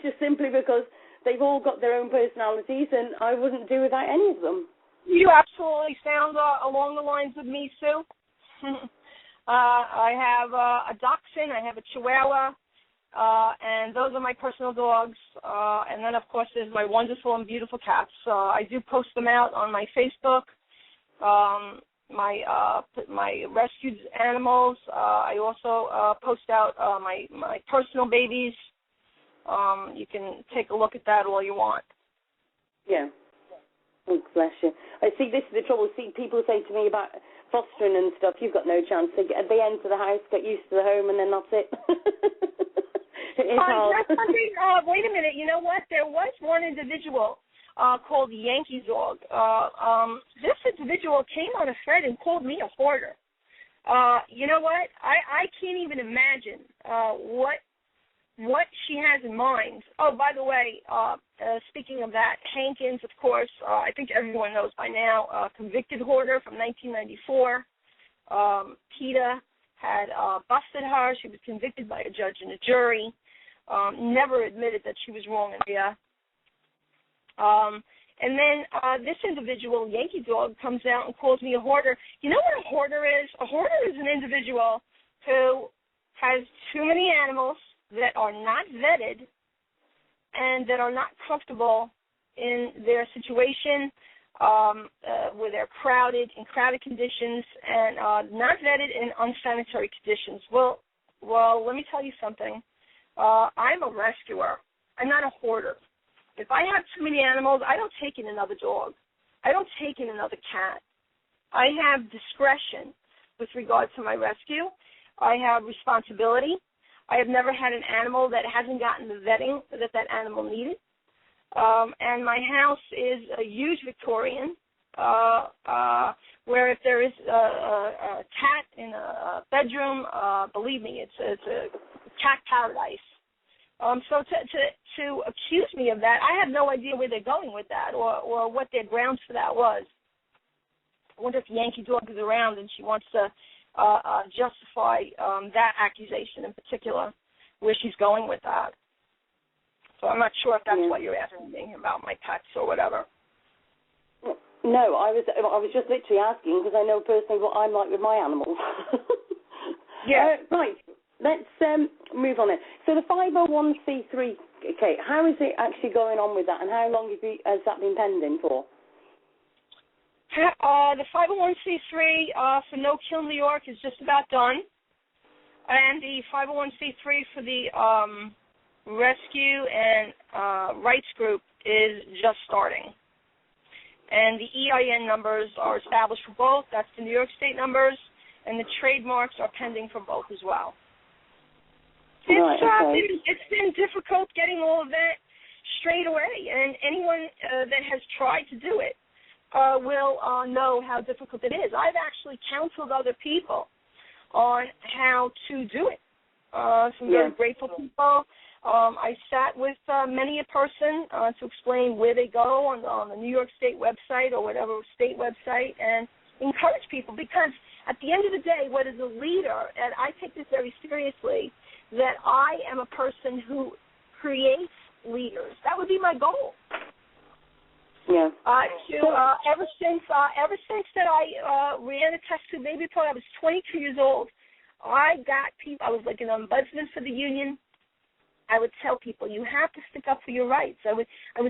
just simply because they've all got their own personalities, and I wouldn't do without any of them. You absolutely sound along the lines of me, Sue. I have a dachshund, I have a chihuahua, and those are my personal dogs. And then, of course, there's my wonderful and beautiful cats. I do post them out on my Facebook, my rescued animals. I also post out my personal babies. You can take a look at that all you want. Yeah. Oh, bless you. I see, this is the trouble. See, people say to me about fostering and stuff, you've got no chance. They enter the house, get used to the home, and then that's it. It's hard. Wait a minute. You know what? There was one individual called Yankee Dog. This individual came on a thread and called me a hoarder. You know what? I can't even imagine what she has in mind. Oh, by the way, speaking of that, Hankins, of course, I think everyone knows by now, convicted hoarder from 1994. PETA had busted her. She was convicted by a judge and a jury. Never admitted that she was wrong in the and then this individual, Yankee Dog, comes out and calls me a hoarder. You know what a hoarder is? A hoarder is an individual who has too many animals that are not vetted and that are not comfortable in their situation, where they're in crowded conditions, and not vetted in unsanitary conditions. Well, let me tell you something. I'm a rescuer. I'm not a hoarder. If I have too many animals, I don't take in another dog. I don't take in another cat. I have discretion with regard to my rescue. I have responsibility. I have never had an animal that hasn't gotten the vetting that animal needed. And my house is a huge Victorian, where if there is a cat in a bedroom, believe me, it's a cat paradise. So to accuse me of that, I have no idea where they're going with that, or what their grounds for that was. I wonder if Yankee Dog is around and she wants to justify that accusation in particular, where she's going with that. So I'm not sure if that's what you're asking me about my pets or whatever. No, I was just literally asking because I know personally what I'm like with my animals. Yeah. Right. Let's move on then. So the 501c3, Kate, how is it actually going on with that, and how long has that been pending for? The 501c3 for No Kill New York is just about done, and the 501c3 for the rescue and rights group is just starting. And the EIN numbers are established for both. That's the New York State numbers, and the trademarks are pending for both as well. It's been difficult getting all of that straight away, and anyone that has tried to do it will know how difficult it is. I've actually counseled other people on how to do it. Some very grateful people. I sat with many a person to explain where they go on the New York State website or whatever state website, and encourage people, because at the end of the day, what is a leader, and I take this very seriously, that I am a person who creates leaders. That would be my goal. Yeah. Ever since that I ran a test tube baby report, I was 22 years old. I got people. I was like an ombudsman for the union. I would tell people, you have to stick up for your rights. I would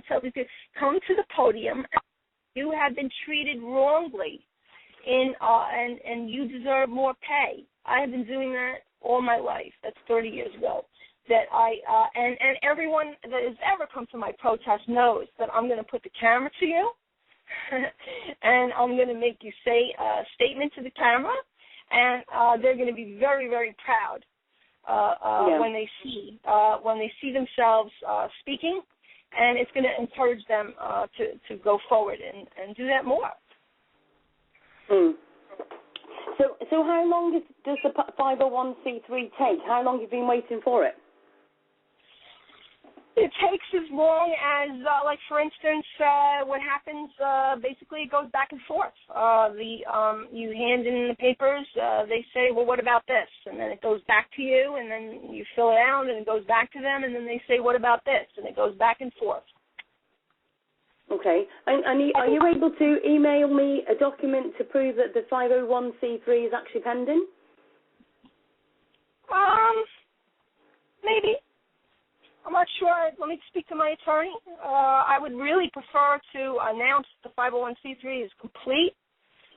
tell people, come to the podium. You have been treated wrongly, and you deserve more pay. I have been doing that all my life. That's 30 years ago. That and everyone that has ever come to my protest knows that I'm going to put the camera to you, and I'm going to make you say a statement to the camera, and they're going to be very, very proud when they see themselves speaking, and it's going to encourage them to go forward and do that more. Mm. So how long does the 501c3 take? How long have you been waiting for it? It takes as long as, like, for instance, what happens, basically it goes back and forth. You hand in the papers, they say, well, what about this? And then it goes back to you, and then you fill it out, and it goes back to them, and then they say, what about this? And it goes back and forth. Okay. And are you able to email me a document to prove that the 501c3 is actually pending? Maybe. I'm not sure. Let me speak to my attorney. I would really prefer to announce the 501c3 is complete.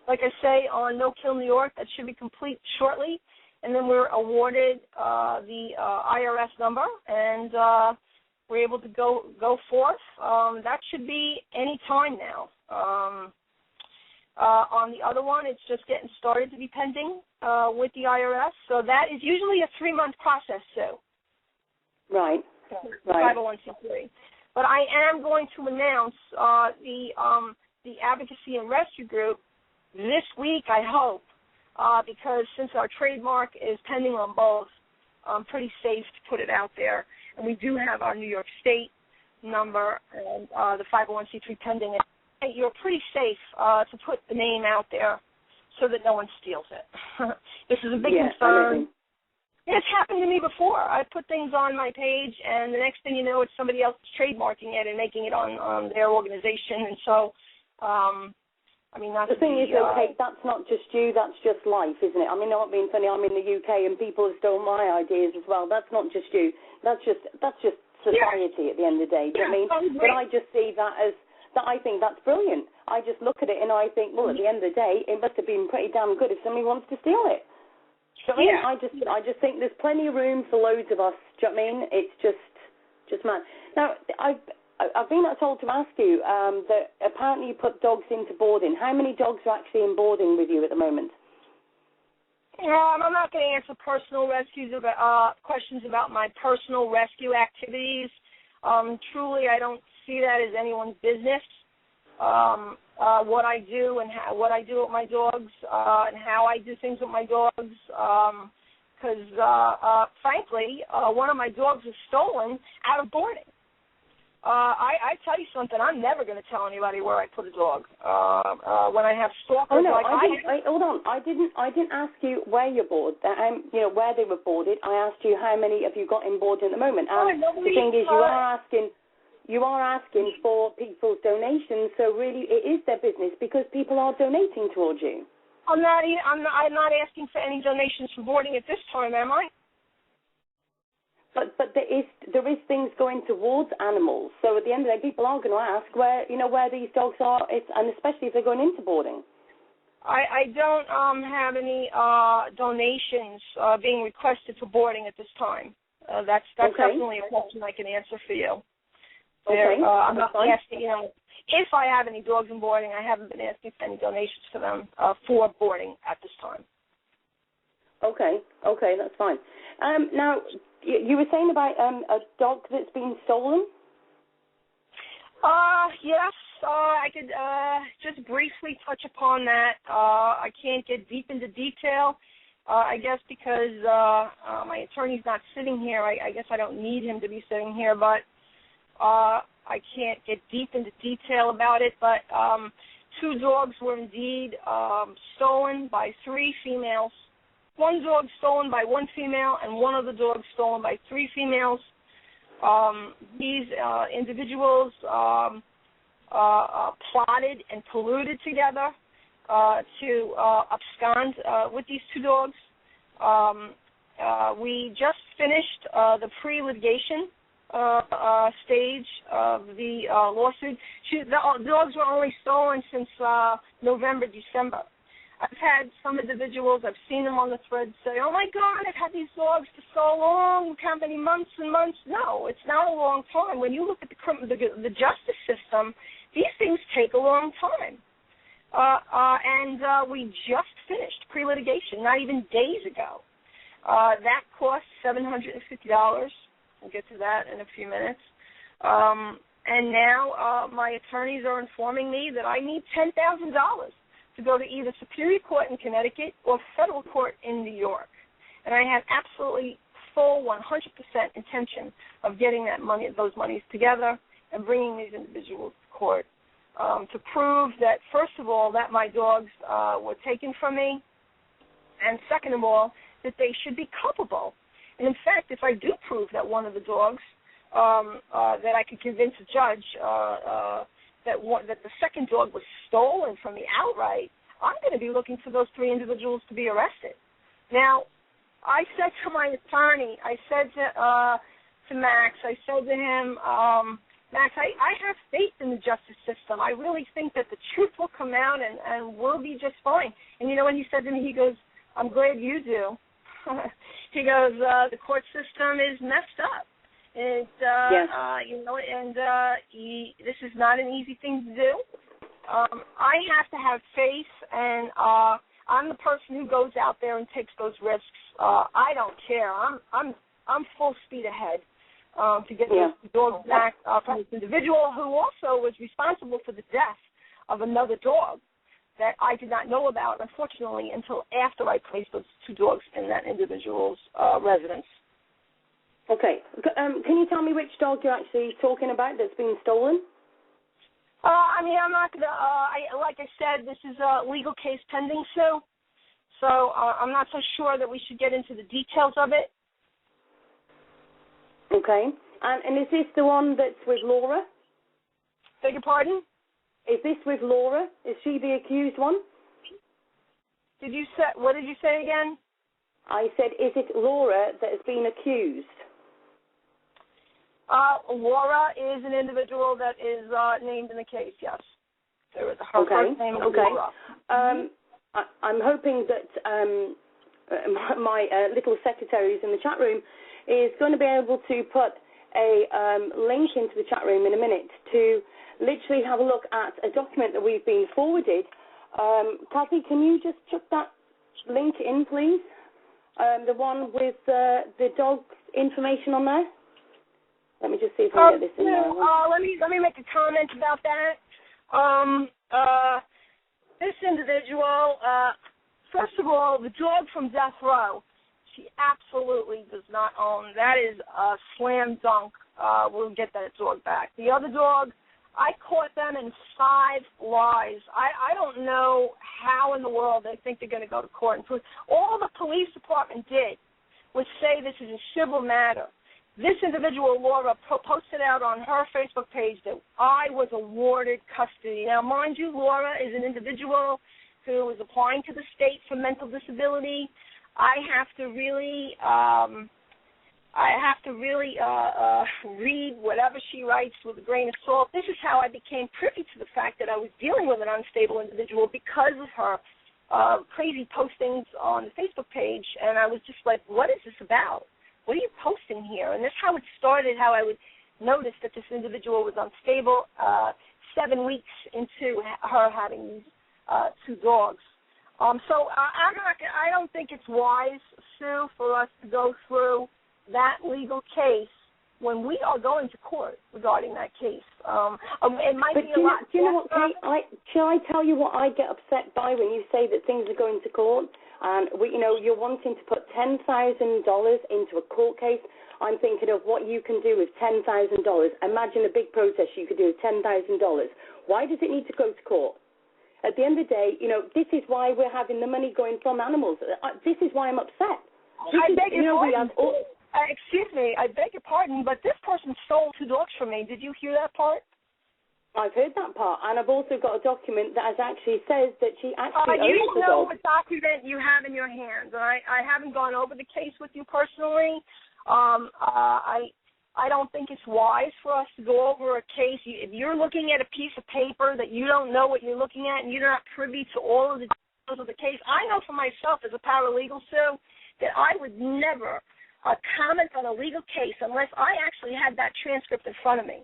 Like I say, on No Kill New York, that should be complete shortly. And then we're awarded the IRS number, and we're able to go forth. That should be any time now. On the other one, it's just getting started to be pending with the IRS. So that is usually a 3-month process, too. Right. 501c3. But I am going to announce the advocacy and rescue group this week, I hope, because since our trademark is pending on both, I'm pretty safe to put it out there. And we do have our New York State number and the 501c3 pending. And you're pretty safe to put the name out there so that no one steals it. This is a big concern. It's happened to me before. I put things on my page, and the next thing you know, it's somebody else trademarking it and making it on their organization. And so, not the thing is, Kate, that's not just you. That's just life, isn't it? I mean, not being funny. I'm in the UK, and people have stolen my ideas as well. That's not just you. That's just society at the end of the day. Do you know what I mean? But I just see that as that. I think that's brilliant. I just look at it and I think, well, at the end of the day, it must have been pretty damn good if somebody wants to steal it. Do you know what I mean? I just think there's plenty of room for loads of us. Do you know what I mean? It's just mad. Now, I've been told to ask you that apparently you put dogs into boarding. How many dogs are actually in boarding with you at the moment? I'm not going to answer personal rescues questions about my personal rescue activities. Truly, I don't see that as anyone's business. What I do and what I do with my dogs and how I do things with my dogs. Because, frankly, one of my dogs was stolen out of boarding. I tell you something, I'm never going to tell anybody where I put a dog. When I have stalkers hold on. I didn't ask you where you're boarded, where they were boarded. I asked you how many have you got in boarding at the moment. And the thing is, you are asking for people's donations, so really it is their business because people are donating towards you. I'm not asking for any donations for boarding at this time, am I? But there is things going towards animals. So at the end of the day, people are going to ask where these dogs are, and especially if they're going into boarding. I don't have any donations being requested for boarding at this time. That's definitely a question I can answer for you. Okay. I'm not asking, if I have any dogs in boarding, I haven't been asking for any donations for them for boarding at this time. Okay, that's fine. Now, you were saying about a dog that's been stolen? Yes, I could just briefly touch upon that. I can't get deep into detail, I guess because my attorney's not sitting here. I guess I don't need him to be sitting here, but I can't get deep into detail about it. But 2 dogs were indeed stolen by 3 females. 1 dog stolen by 1 female, and 1 other dog stolen by 3 females. These individuals plotted and colluded together to abscond with these two dogs. We just finished the pre-litigation stage of the lawsuit. The dogs were only stolen since November, December. I've had some individuals, I've seen them on the thread say, oh, my God, I've had these dogs for so long. Look how many months and months. No, it's not a long time. When you look at the justice system, these things take a long time. And we just finished pre-litigation, not even days ago. That cost $750. We'll get to that in a few minutes. And now my attorneys are informing me that I need $10,000 to go to either Superior Court in Connecticut or Federal Court in New York. And I have absolutely full 100% intention of getting those monies together and bringing these individuals to court to prove that, first of all, that my dogs were taken from me, and second of all, that they should be culpable. And in fact, if I do prove that one of the dogs, that I could convince a judge that the second dog was stolen from me outright, I'm going to be looking for those three individuals to be arrested. Now, I said to my attorney, I said to Max, I said to him, Max, I have faith in the justice system. I really think that the truth will come out and we'll be just fine. And you know what he said to me? He goes, I'm glad you do. He goes, the court system is messed up. This is not an easy thing to do. I have to have faith, and I'm the person who goes out there and takes those risks. I don't care. I'm full speed ahead to get those dogs back from this individual who also was responsible for the death of another dog that I did not know about, unfortunately, until after I placed those two dogs in that individual's residence. Okay. Can you tell me which dog you're actually talking about that's been stolen? I'm not going to, like I said, this is a legal case pending, Sue. So I'm not so sure that we should get into the details of it. Okay. And is this the one that's with Laura? Beg your pardon? Is this with Laura? Is she the accused one? What did you say again? I said, is it Laura that has been accused? Laura is an individual that is named in the case, yes. Her first name is Laura. I'm hoping that my little secretary who's in the chat room is going to be able to put a link into the chat room in a minute to literally have a look at a document that we've been forwarded. Kathy, can you just chuck that link in, please? The one with the dog information on there? Let me just see if I can get this in there. Let me make a comment about that. This individual, first of all, the dog from death row, she absolutely does not own. That is a slam dunk. We'll get that dog back. The other dog, I caught them in 5 lies. I don't know how in the world they think they're going to go to court and prove. All the police department did was say this is a civil matter. This individual, Laura, posted out on her Facebook page that I was awarded custody. Now, mind you, Laura is an individual who is applying to the state for mental disability. I have to really read whatever she writes with a grain of salt. This is how I became privy to the fact that I was dealing with an unstable individual because of her crazy postings on the Facebook page, and I was just like, what is this about? What are you posting here? And that's how it started, how I would notice that this individual was unstable 7 weeks into her having these 2 dogs. So I don't think it's wise, Sue, for us to go through that legal case when we are going to court regarding that case. It might be a lot. Do you know what, Kate? Shall I tell you what I get upset by when you say that things are going to court? And you're wanting to put $10,000 into a court case. I'm thinking of what you can do with $10,000. Imagine a big protest you could do with $10,000. Why does it need to go to court? At the end of the day, this is why we're having the money going from animals. This is why I'm upset. I beg your pardon. Excuse me, I beg your pardon, but this person stole 2 dogs from me. Did you hear that part? I've heard that part, and I've also got a document that actually says that she actually You owns the know dog. what document you have in your hands. I haven't gone over the case with you personally. I don't think it's wise for us to go over a case. If you're looking at a piece of paper that you don't know what you're looking at and you're not privy to all of the details of the case, I know for myself as a paralegal, Sue, that I would never comment on a legal case unless I actually had that transcript in front of me.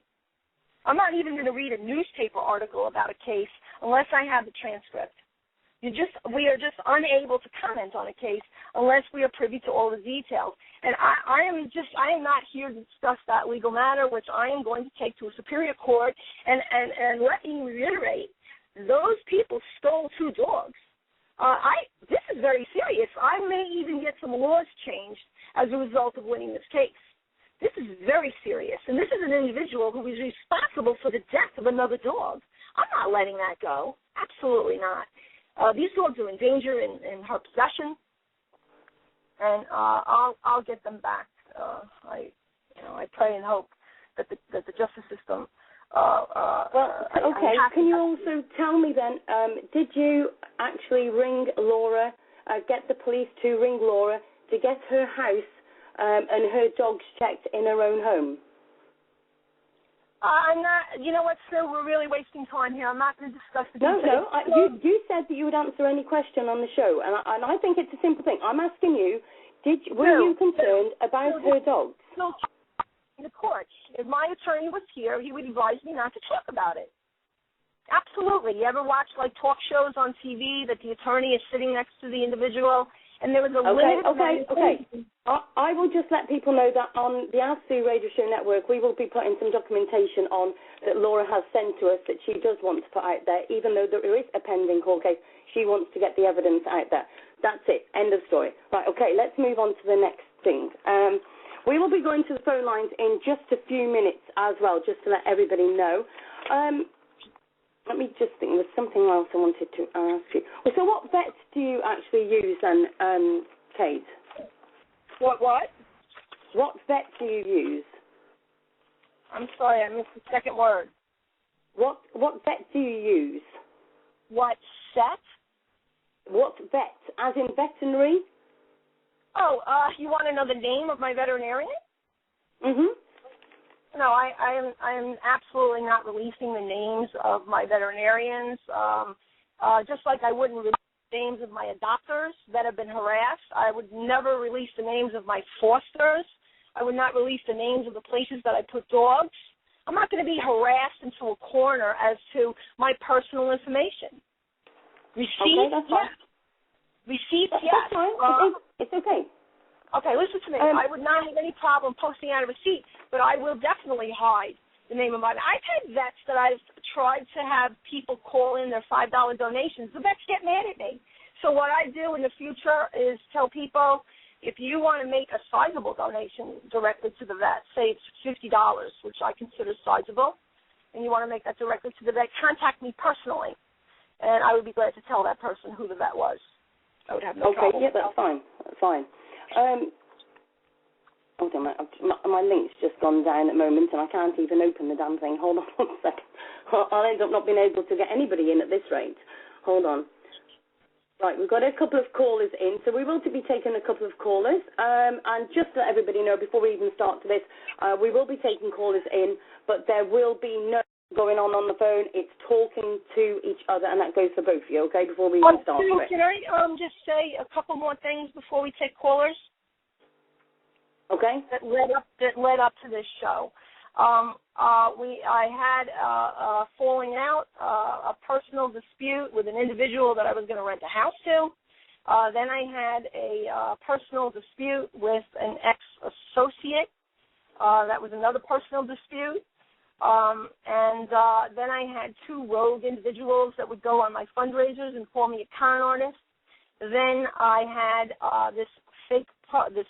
I'm not even going to read a newspaper article about a case unless I have the transcript. We are just unable to comment on a case unless we are privy to all the details. And I am not here to discuss that legal matter, which I am going to take to a superior court. And let me reiterate, those people stole 2 dogs. This is very serious. I may even get some laws changed as a result of winning this case. This is very serious, and this is an individual who is responsible for the death of another dog. I'm not letting that go. Absolutely not. These dogs are in danger in her possession, and I'll get them back. I pray and hope that the justice system. Okay. Can you also tell me then? Did you actually ring Laura? Get the police to ring Laura to get her house and her dogs checked in her own home? I'm not. You know what, Sue? We're really wasting time here. I'm not going to discuss the details. No. You said that you would answer any question on the show, and I think it's a simple thing. I'm asking you, were you concerned about her dogs? No, in the court. If my attorney was here, he would advise me not to talk about it. Absolutely. You ever watch talk shows on TV that the attorney is sitting next to the individual? And there was a Okay. I will just let people know that on the Ask Sue Radio Show Network, we will be putting some documentation on that Laura has sent to us that she does want to put out there, even though there is a pending court case. She wants to get the evidence out there. That's it. End of story. Right, okay, let's move on to the next thing. We will be going to the phone lines in just a few minutes as well, just to let everybody know. Let me just think. There's something else I wanted to ask you. Well, so what vets do you actually use then, Kate? What? What vet do you use? I'm sorry, I missed the second word. What vet do you use? What set? What vet? As in veterinary? Oh, you want to know the name of my veterinarian? Mm-hmm. No, I am absolutely not releasing the names of my veterinarians, just like I wouldn't release the names of my adopters that have been harassed. I would never release the names of my fosters. I would not release the names of the places that I put dogs. I'm not going to be harassed into a corner as to my personal information. Receipts, okay, that's fine. yes. Receipts, yes. That's fine. It's okay. Okay, listen to me. I would not have any problem posting out a receipt, but I will definitely hide the name of my vet. I've had vets that I've tried to have people call in their $5 donations. The vets get mad at me. So what I do in the future is tell people, if you want to make a sizable donation directly to the vet, say it's $50, which I consider sizable, and you want to make that directly to the vet, contact me personally, and I would be glad to tell that person who the vet was. I would have no problem. Okay, yeah, that's fine. That's fine. Hold on, my link's just gone down at the moment, and I can't even open the damn thing. Hold on 1 second. I'll end up not being able to get anybody in at this rate. Hold on. Right, we've got a couple of callers in, so we will be taking a couple of callers. And just to let everybody know, before we even start to this, we will be taking callers in, but there will be no going on the phone. It's talking to each other, and that goes for both of you, okay, before we even start to it. Can I just say a couple more things before we take callers? Okay. That led up to this show. I had a falling out, a personal dispute with an individual that I was going to rent a house to. Then I had a personal dispute with an ex-associate. That was another personal dispute. And then I had 2 rogue individuals that would go on my fundraisers and call me a con artist. Then I had this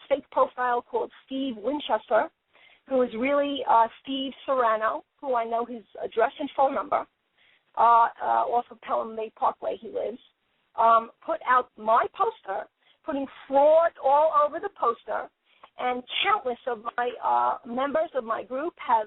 fake profile called Steve Winchester, who is really Steve Serrano, who I know his address and phone number, off of Pelham Bay Parkway he lives, put out my poster, putting fraud all over the poster, and countless of my members of my group have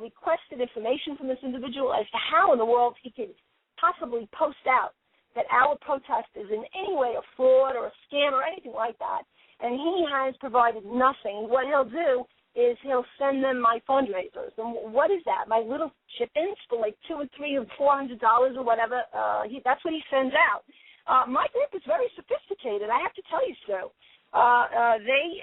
requested information from this individual as to how in the world he could possibly post out that our protest is in any way a fraud or a scam or anything like that. And he has provided nothing. What he'll do is he'll send them my fundraisers. And what is that? My little chip-ins for like $200 or $300 or $400 or whatever. That's what he sends out. My group is very sophisticated, I have to tell you so. They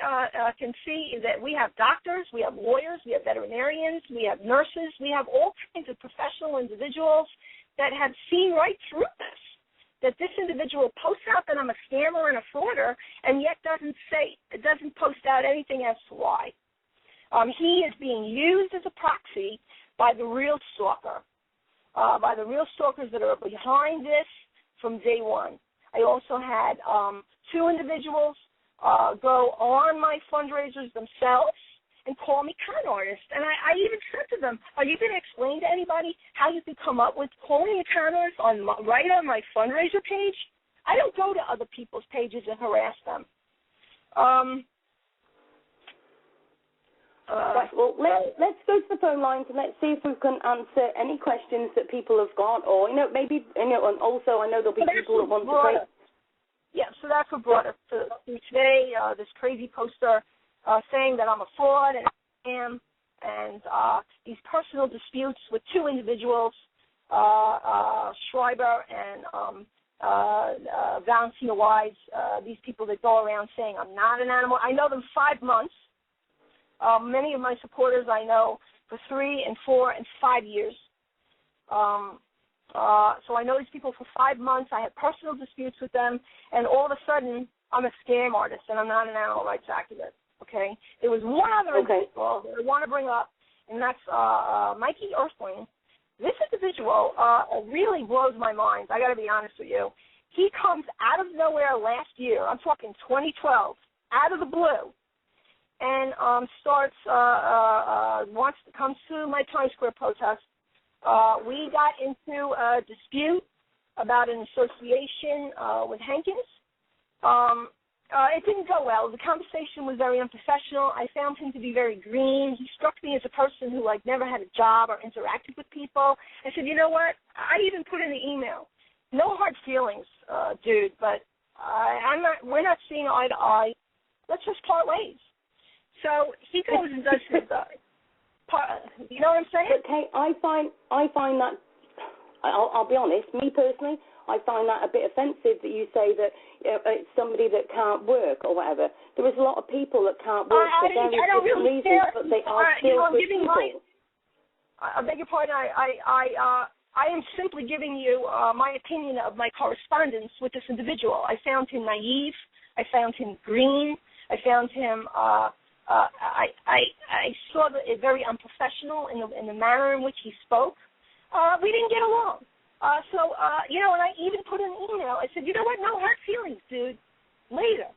can see that we have doctors, we have lawyers, we have veterinarians, we have nurses, we have all kinds of professional individuals that have seen right through this. That this individual posts out that I'm a scammer and a frauder, and yet doesn't post out anything as to why. He is being used as a proxy by the real stalker, by the real stalkers that are behind this from day one. I also had 2 individuals go on my fundraisers themselves and call me con artist. And I even said to them, are you going to explain to anybody how you can come up with calling a con artist right on my fundraiser page? I don't go to other people's pages and harass them. Right, well, let's go to the phone lines and let's see if we can answer any questions that people have got, or maybe and also I know there'll be people that want to pray. Yeah, so that's what brought us to today. This crazy poster saying that I'm a fraud and I am, and these personal disputes with 2 individuals, Schreiber and Valentina Wise. These people that go around saying I'm not an animal. I know them 5 months. Many of my supporters I know for 3 and 4 and 5 years. So I know these people for 5 months. I had personal disputes with them, and all of a sudden I'm a scam artist and I'm not an animal rights activist. Okay? There was one other individual that I want to bring up, and that's Mikey Earthling. This individual really blows my mind. I got to be honest with you. He comes out of nowhere last year. I'm talking 2012, out of the blue. And comes to my Times Square protest. We got into a dispute about an association with Hankins. It didn't go well. The conversation was very unprofessional. I found him to be very green. He struck me as a person who never had a job or interacted with people. I said, you know what? I even put in the email, no hard feelings, dude, but we're not seeing eye to eye. Let's just part ways. So he goes and does his, you know what I'm saying? But Kate, I find that, I'll be honest, me personally, I find that a bit offensive that you say that it's somebody that can't work or whatever. There is a lot of people that can't work for various different reasons, but they are still good people. I beg your pardon. I am simply giving you my opinion of my correspondence with this individual. I found him naive. I found him green. I found him. I saw it very unprofessional in the manner in which he spoke. We didn't get along. And I even put in an email. I said, you know what? No hard feelings, dude. Later.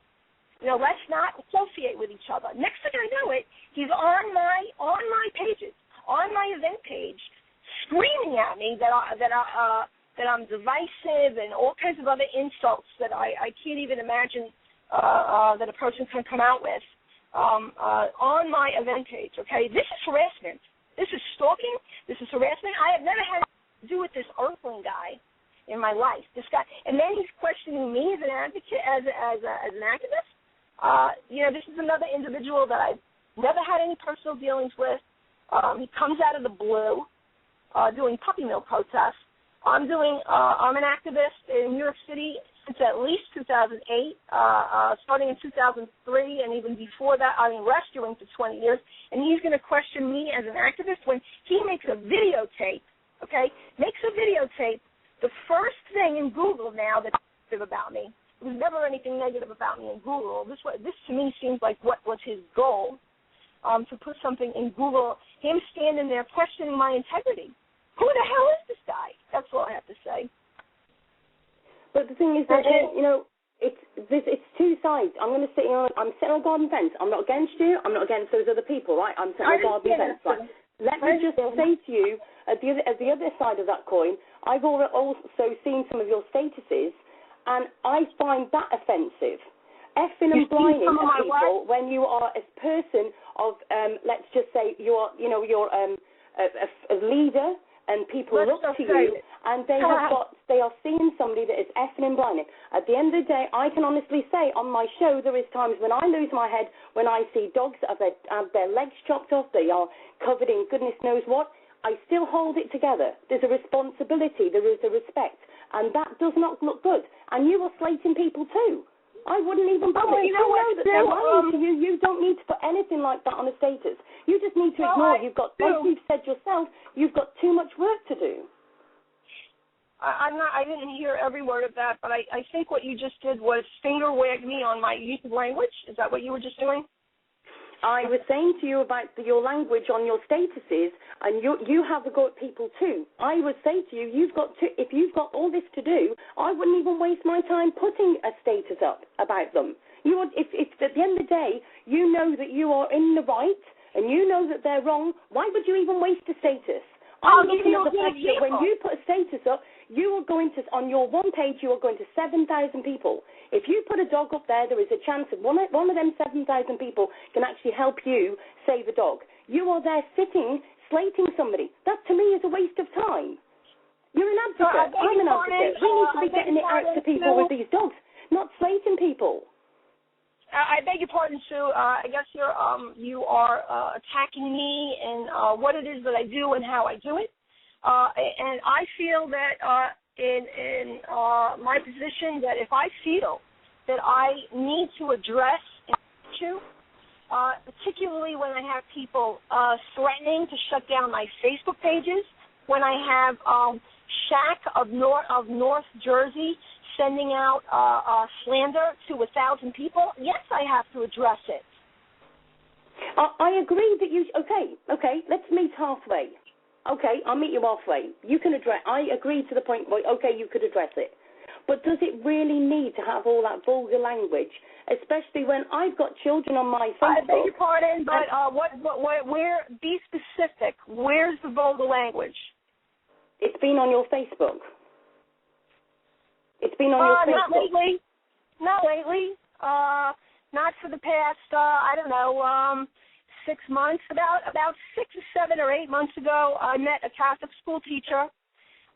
Let's not associate with each other. Next thing I know he's on my pages, on my event page, screaming at me that I'm divisive and all kinds of other insults that I can't even imagine that a person can come out with. On my event page, okay? This is harassment. This is stalking. This is harassment. I have never had to do with this Earthling guy in my life. This guy, and then he's questioning me as an advocate, as an activist. This is another individual that I've never had any personal dealings with. He comes out of the blue, doing puppy mill protests. I'm an activist in New York City since at least 2008, starting in 2003, and even before that, I've been rescuing for 20 years, and he's going to question me as an activist when he makes a videotape, okay? Makes a videotape, the first thing in Google now that's negative about me. There was never anything negative about me in Google. This to me seems like what was his goal, to put something in Google, him standing there questioning my integrity. Who the hell is this guy? That's all I have to say. But the thing is that, it's 2 sides. I'm sitting on a garden fence. I'm not against you. I'm not against those other people, right? I'm sitting on a garden fence. Right? Let me just say to you, at the other side of that coin, I've also seen some of your statuses, and I find that offensive. Effing and blinding at people when you are a person of, let's just say, you're a leader, and people look to you, and they are seeing somebody that is effing and blinding. At the end of the day, I can honestly say on my show there is times when I lose my head when I see dogs have their legs chopped off, they are covered in goodness knows what. I still hold it together. There's a responsibility, there is a respect, and that does not look good. And you are slating people too. I wouldn't even bother. If you know that they're lying to you, you don't need to put anything like that on a status. You just need to ignore. You've got, like you've said yourself, you've got too much work to do. I didn't hear every word of that, but I think what you just did was finger wag me on my use of language. Is that what you were just doing? I was saying to you about your language on your statuses, and you have a go at people too. I would say to you, if you've got all this to do, I wouldn't even waste my time putting a status up about them. If at the end of the day, you know that you are in the right, and you know that they're wrong, why would you even waste a status? I'm looking at the fact that when you put a status up, you are going to, on your one page, you are going to 7,000 people. If you put a dog up there, there is a chance that one of them 7,000 people can actually help you save a dog. You are there sitting, slating somebody. That, to me, is a waste of time. You're an advocate. I'm an advocate. We need to be getting it out to people with these dogs, not slating people. I beg your pardon, Sue. I guess you are attacking me and what it is that I do and how I do it. And I feel that in my position that if I feel that I need to address an issue, particularly when I have people threatening to shut down my Facebook pages, when I have Shaq of North Jersey sending out slander to 1,000 people, yes, I have to address it. I agree that you... Okay, let's meet halfway. Okay, I'll meet you halfway. You can address... I agree to the point where, okay, you could address it. But does it really need to have all that vulgar language, especially when I've got children on my Facebook? I beg your pardon, but where... Be specific. Where's the vulgar language? It's been on your Facebook. It's been on your Facebook. Not lately. Not for the past, 6 months. About 6 or 7 or 8 months ago, I met a Catholic school teacher.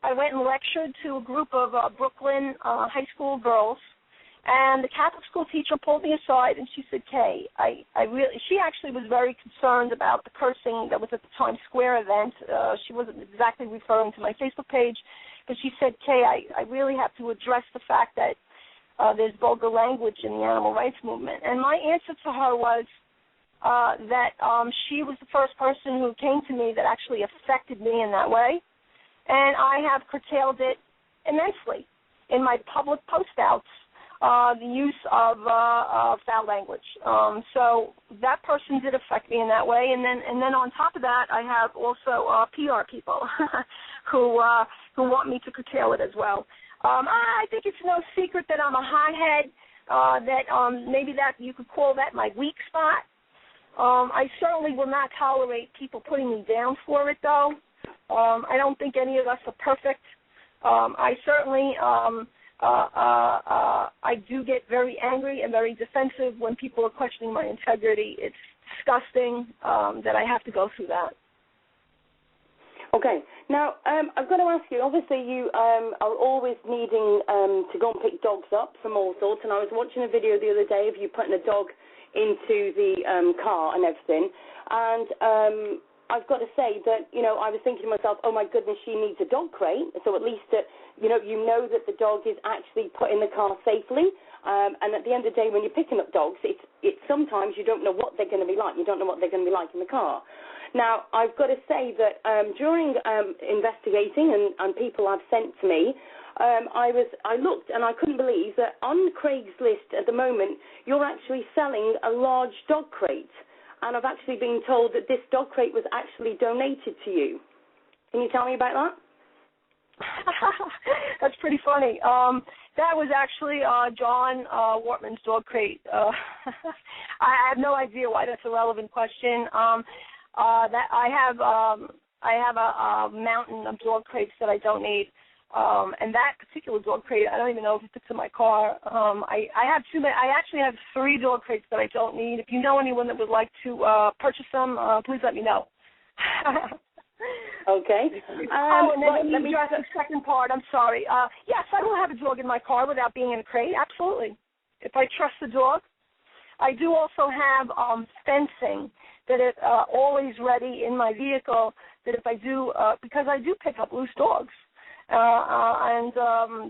I went and lectured to a group of Brooklyn high school girls, and the Catholic school teacher pulled me aside and she said, "Kay, she actually was very concerned about the cursing that was at the Times Square event. She wasn't exactly referring to my Facebook page, but she said, "Kay, I really have to address the fact that there's vulgar language in the animal rights movement." And my answer to her was that she was the first person who came to me that actually affected me in that way, and I have curtailed it immensely in my public post-outs, the use of foul language. So that person did affect me in that way, and then on top of that, I have also PR people who want me to curtail it as well. I think it's no secret that I'm a hothead, that maybe that you could call that my weak spot. I certainly will not tolerate people putting me down for it, though. I don't think any of us are perfect. I certainly, I do get very angry and very defensive when people are questioning my integrity. It's disgusting that I have to go through that. Okay. Now, I've got to ask you, obviously you are always needing to go and pick dogs up from all sorts, and I was watching a video the other day of you putting a dog into the car and everything, and I've got to say that, I was thinking to myself, oh my goodness, she needs a dog crate, so at least that, you know that the dog is actually put in the car safely, and at the end of the day, when you're picking up dogs, it's sometimes you don't know what they're going to be like. You don't know what they're going to be like in the car. Now, I've got to say that during investigating and people have sent to me, I looked and I couldn't believe that on Craigslist at the moment, you're actually selling a large dog crate. And I've actually been told that this dog crate was actually donated to you. Can you tell me about that? That's pretty funny. That was actually John Wortman's dog crate. I have no idea why that's a relevant question. That I have a mountain of dog crates that I don't need. And that particular dog crate, I don't even know if it fits in my car. I have too many. I actually have 3 dog crates that I don't need. If you know anyone that would like to purchase them, please let me know. Okay. And then let me address the second part. I'm sorry. Yes, I will have a dog in my car without being in a crate. Absolutely. If I trust the dog. I do also have fencing that is always ready in my vehicle. That if I do, because I do pick up loose dogs, and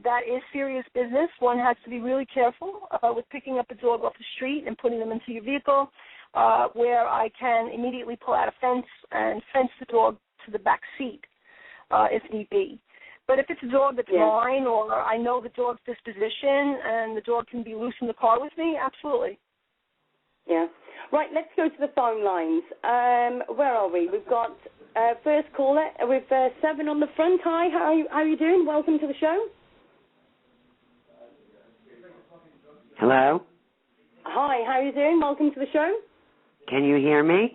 that is serious business. One has to be really careful with picking up a dog off the street and putting them into your vehicle, where I can immediately pull out a fence and fence the dog to the back seat if need be. But if it's a dog that's mine, or I know the dog's disposition and the dog can be loose in the car with me, absolutely. Yeah. Right, let's go to the phone lines. Where are we? We've got first caller with 7 on the front. Hi, how are you doing? Welcome to the show. Hello? Hi, how are you doing? Welcome to the show. Can you hear me?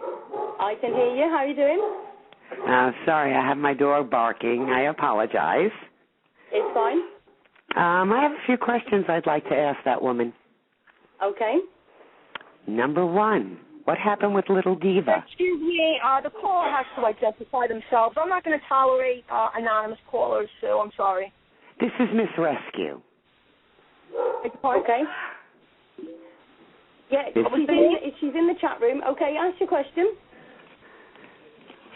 I can hear you. How are you doing? Sorry, I have my dog barking. I apologize. It's fine. I have a few questions I'd like to ask that woman. Okay. Number 1, what happened with Little Diva? Excuse me, the caller has to identify themselves. I'm not going to tolerate anonymous callers, so I'm sorry. This is Miss Rescue. Okay. Yeah, she's in the chat room. Okay, ask your question.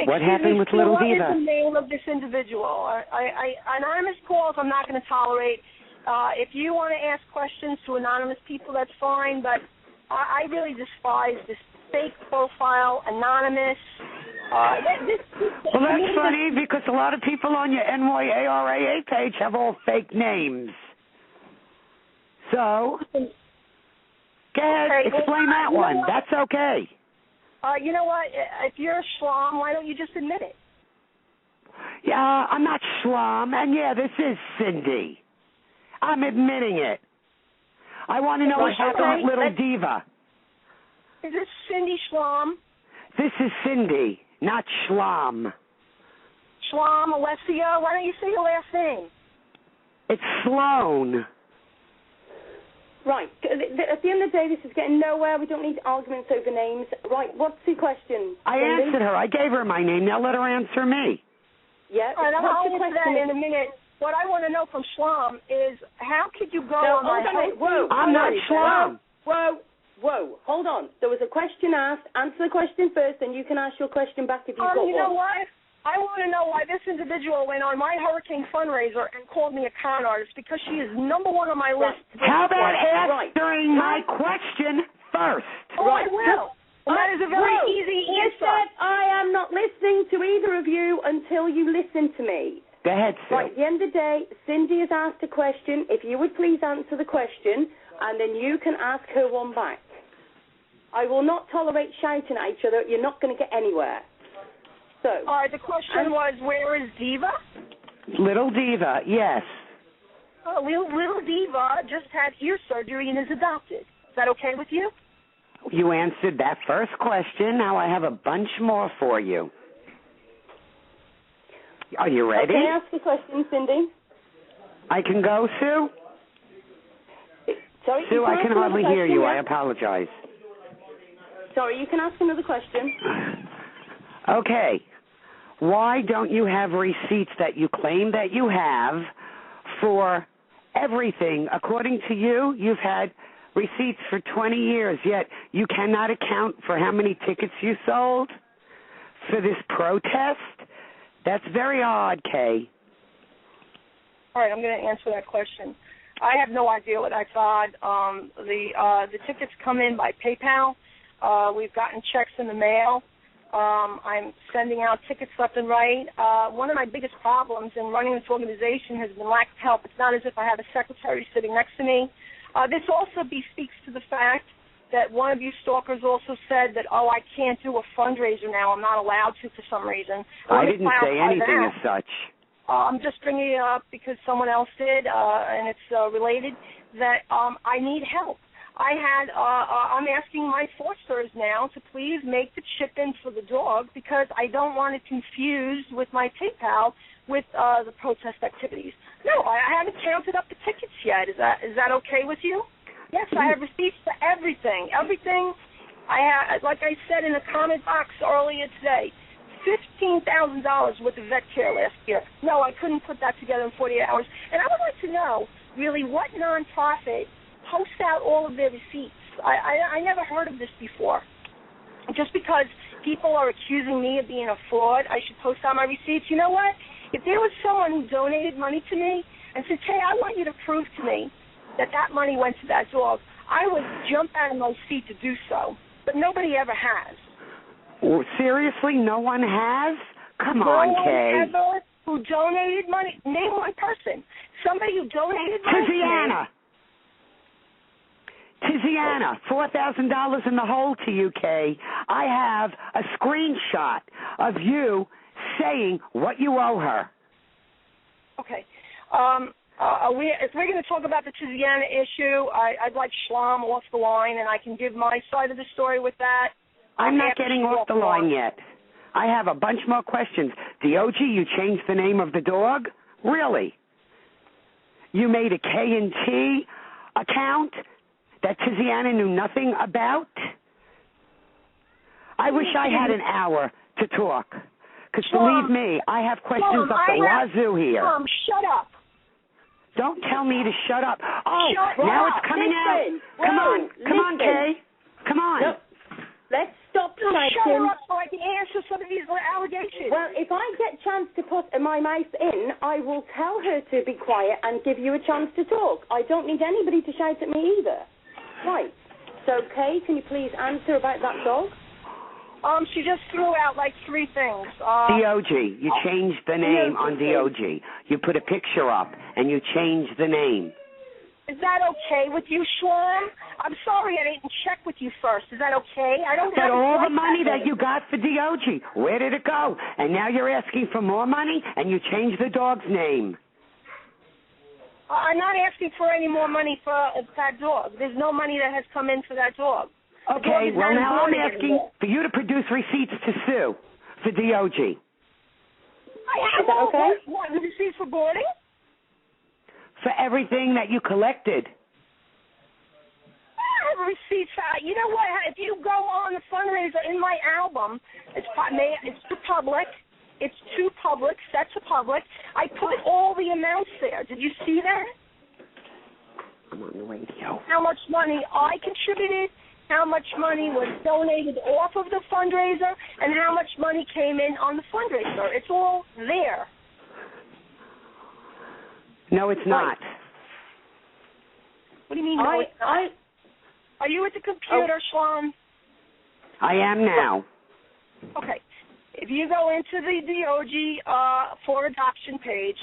What happened with Little Diva? What is the name of this individual? Anonymous calls I'm not going to tolerate. If you want to ask questions to anonymous people, that's fine, but I really despise this fake profile, anonymous. Well, that's funny because a lot of people on your NYARAA page have all fake names. So, go ahead, explain that one. That's okay. You know what? If you're a schlum, why don't you just admit it? Yeah, I'm not schlum, and yeah, this is Cindy. I'm admitting it. I want to know what happened with Little Diva. Is this Cindy Schlum? This is Cindy, not Schlum. Schlum, Alessia, why don't you say your last name? It's Sloan. Right. At the end of the day, this is getting nowhere. We don't need arguments over names. Right. What's the question? I answered her. I gave her my name. Now let her answer me. Yeah. All right, I'll answer that in a minute. What I want to know from Schlum is how could you go on my Whoa. I'm not Schlum. Whoa. Hold on. There was a question asked. Answer the question first, and you can ask your question back if you've got one. You know what? I want to know why this individual went on my hurricane fundraiser and called me a con artist, because she is number 1 on my list. How about answering my question first? I will. And that is a very easy answer. You said I am not listening to either of you until you listen to me. Go ahead, Sue. Right, at the end of the day, Cindy has asked a question. If you would please answer the question, and then you can ask her one back. I will not tolerate shouting at each other. You're not going to get anywhere. So, all right, the question was, where is Diva? Little Diva, yes. Oh, little Diva just had ear surgery and is adopted. Is that okay with you? You answered that first question. Now I have a bunch more for you. Are you ready? Okay, ask the question, Cindy. I can go, Sue? Sorry, Sue, I can hardly hear you. I apologize. Sorry, you can ask another question. Okay. Why don't you have receipts that you claim that you have for everything? According to you, you've had receipts for 20 years, yet you cannot account for how many tickets you sold for this protest? That's very odd, Kay. All right, I'm going to answer that question. I have no idea what I thought. The tickets come in by PayPal. We've gotten checks in the mail. I'm sending out tickets left and right. One of my biggest problems in running this organization has been lack of help. It's not as if I have a secretary sitting next to me. This also speaks to the fact that one of you stalkers also said that, I can't do a fundraiser now. I'm not allowed to for some reason. I didn't say anything as such. I'm just bringing it up because someone else did, and it's related, that I need help. I'm asking my forsters now to please make the chip-in for the dog because I don't want it confused with my PayPal with the protest activities. No, I haven't counted up the tickets yet. Is that okay with you? Yes, I have receipts for everything. Everything I have, like I said in the comment box earlier today, $15,000 worth of vet care last year. No, I couldn't put that together in 48 hours. And I would like to know, really, what nonprofit posts out all of their receipts? I never heard of this before. Just because people are accusing me of being a fraud, I should post out my receipts. You know what? If there was someone who donated money to me and said, hey, I want you to prove to me that money went to that dog, I would jump out of my seat to do so. But nobody ever has. Oh, seriously? No one has? Come no on, one Kay. ever who donated money. Name one person. Somebody who donated money Tiziana. Tiziana, $4,000 in the hole to you, Kay. I have a screenshot of you saying what you owe her. Okay. If we're going to talk about the Tiziana issue, I'd like Schlam off the line, and I can give my side of the story with that. I'm not getting off the line yet. I have a bunch more questions. DOG, you changed the name of the dog? Really? You made a K&T account that Tiziana knew nothing about? I wish I had an hour to talk. Because believe me, I have questions up the wazoo here. Mom, shut up. Don't tell me to shut up. Oh, shut now up. It's coming Listen. out. Come on. Come on, Kay. Come on. No. Let's stop Shut fighting. her up so I can answer some of these allegations. Well, if I get a chance to put my mouth in, I will tell her to be quiet and give you a chance to talk. I don't need anybody to shout at me either. Right. So, Kay, can you please answer about that dog? She just threw out like three things. DOG, you changed the name on DOG. You put a picture up, and you changed the name. Is that okay with you, Schlam? I'm sorry I didn't check with you first. Is that okay? I don't But have all like the money that you way. got for DOG, where did it go? And now you're asking for more money, and you changed the dog's name. I'm not asking for any more money for that dog. There's no money that has come in for that dog. Okay, well, now I'm asking for you to produce receipts to sue for DOG. I have Is that okay? What, the receipt for boarding? For everything that you collected. I have receipts. You know what? If you go on the fundraiser in my album, it's too public. It's too public. Set to public. I put all the amounts there. Did you see that? I'm on the radio. How much money I contributed, how much money was donated off of the fundraiser, and how much money came in on the fundraiser. It's all there. No, it's not. What do you mean, no, it's not? Are you at the computer, Schlam? I am now. Okay. If you go into the DOG for adoption page,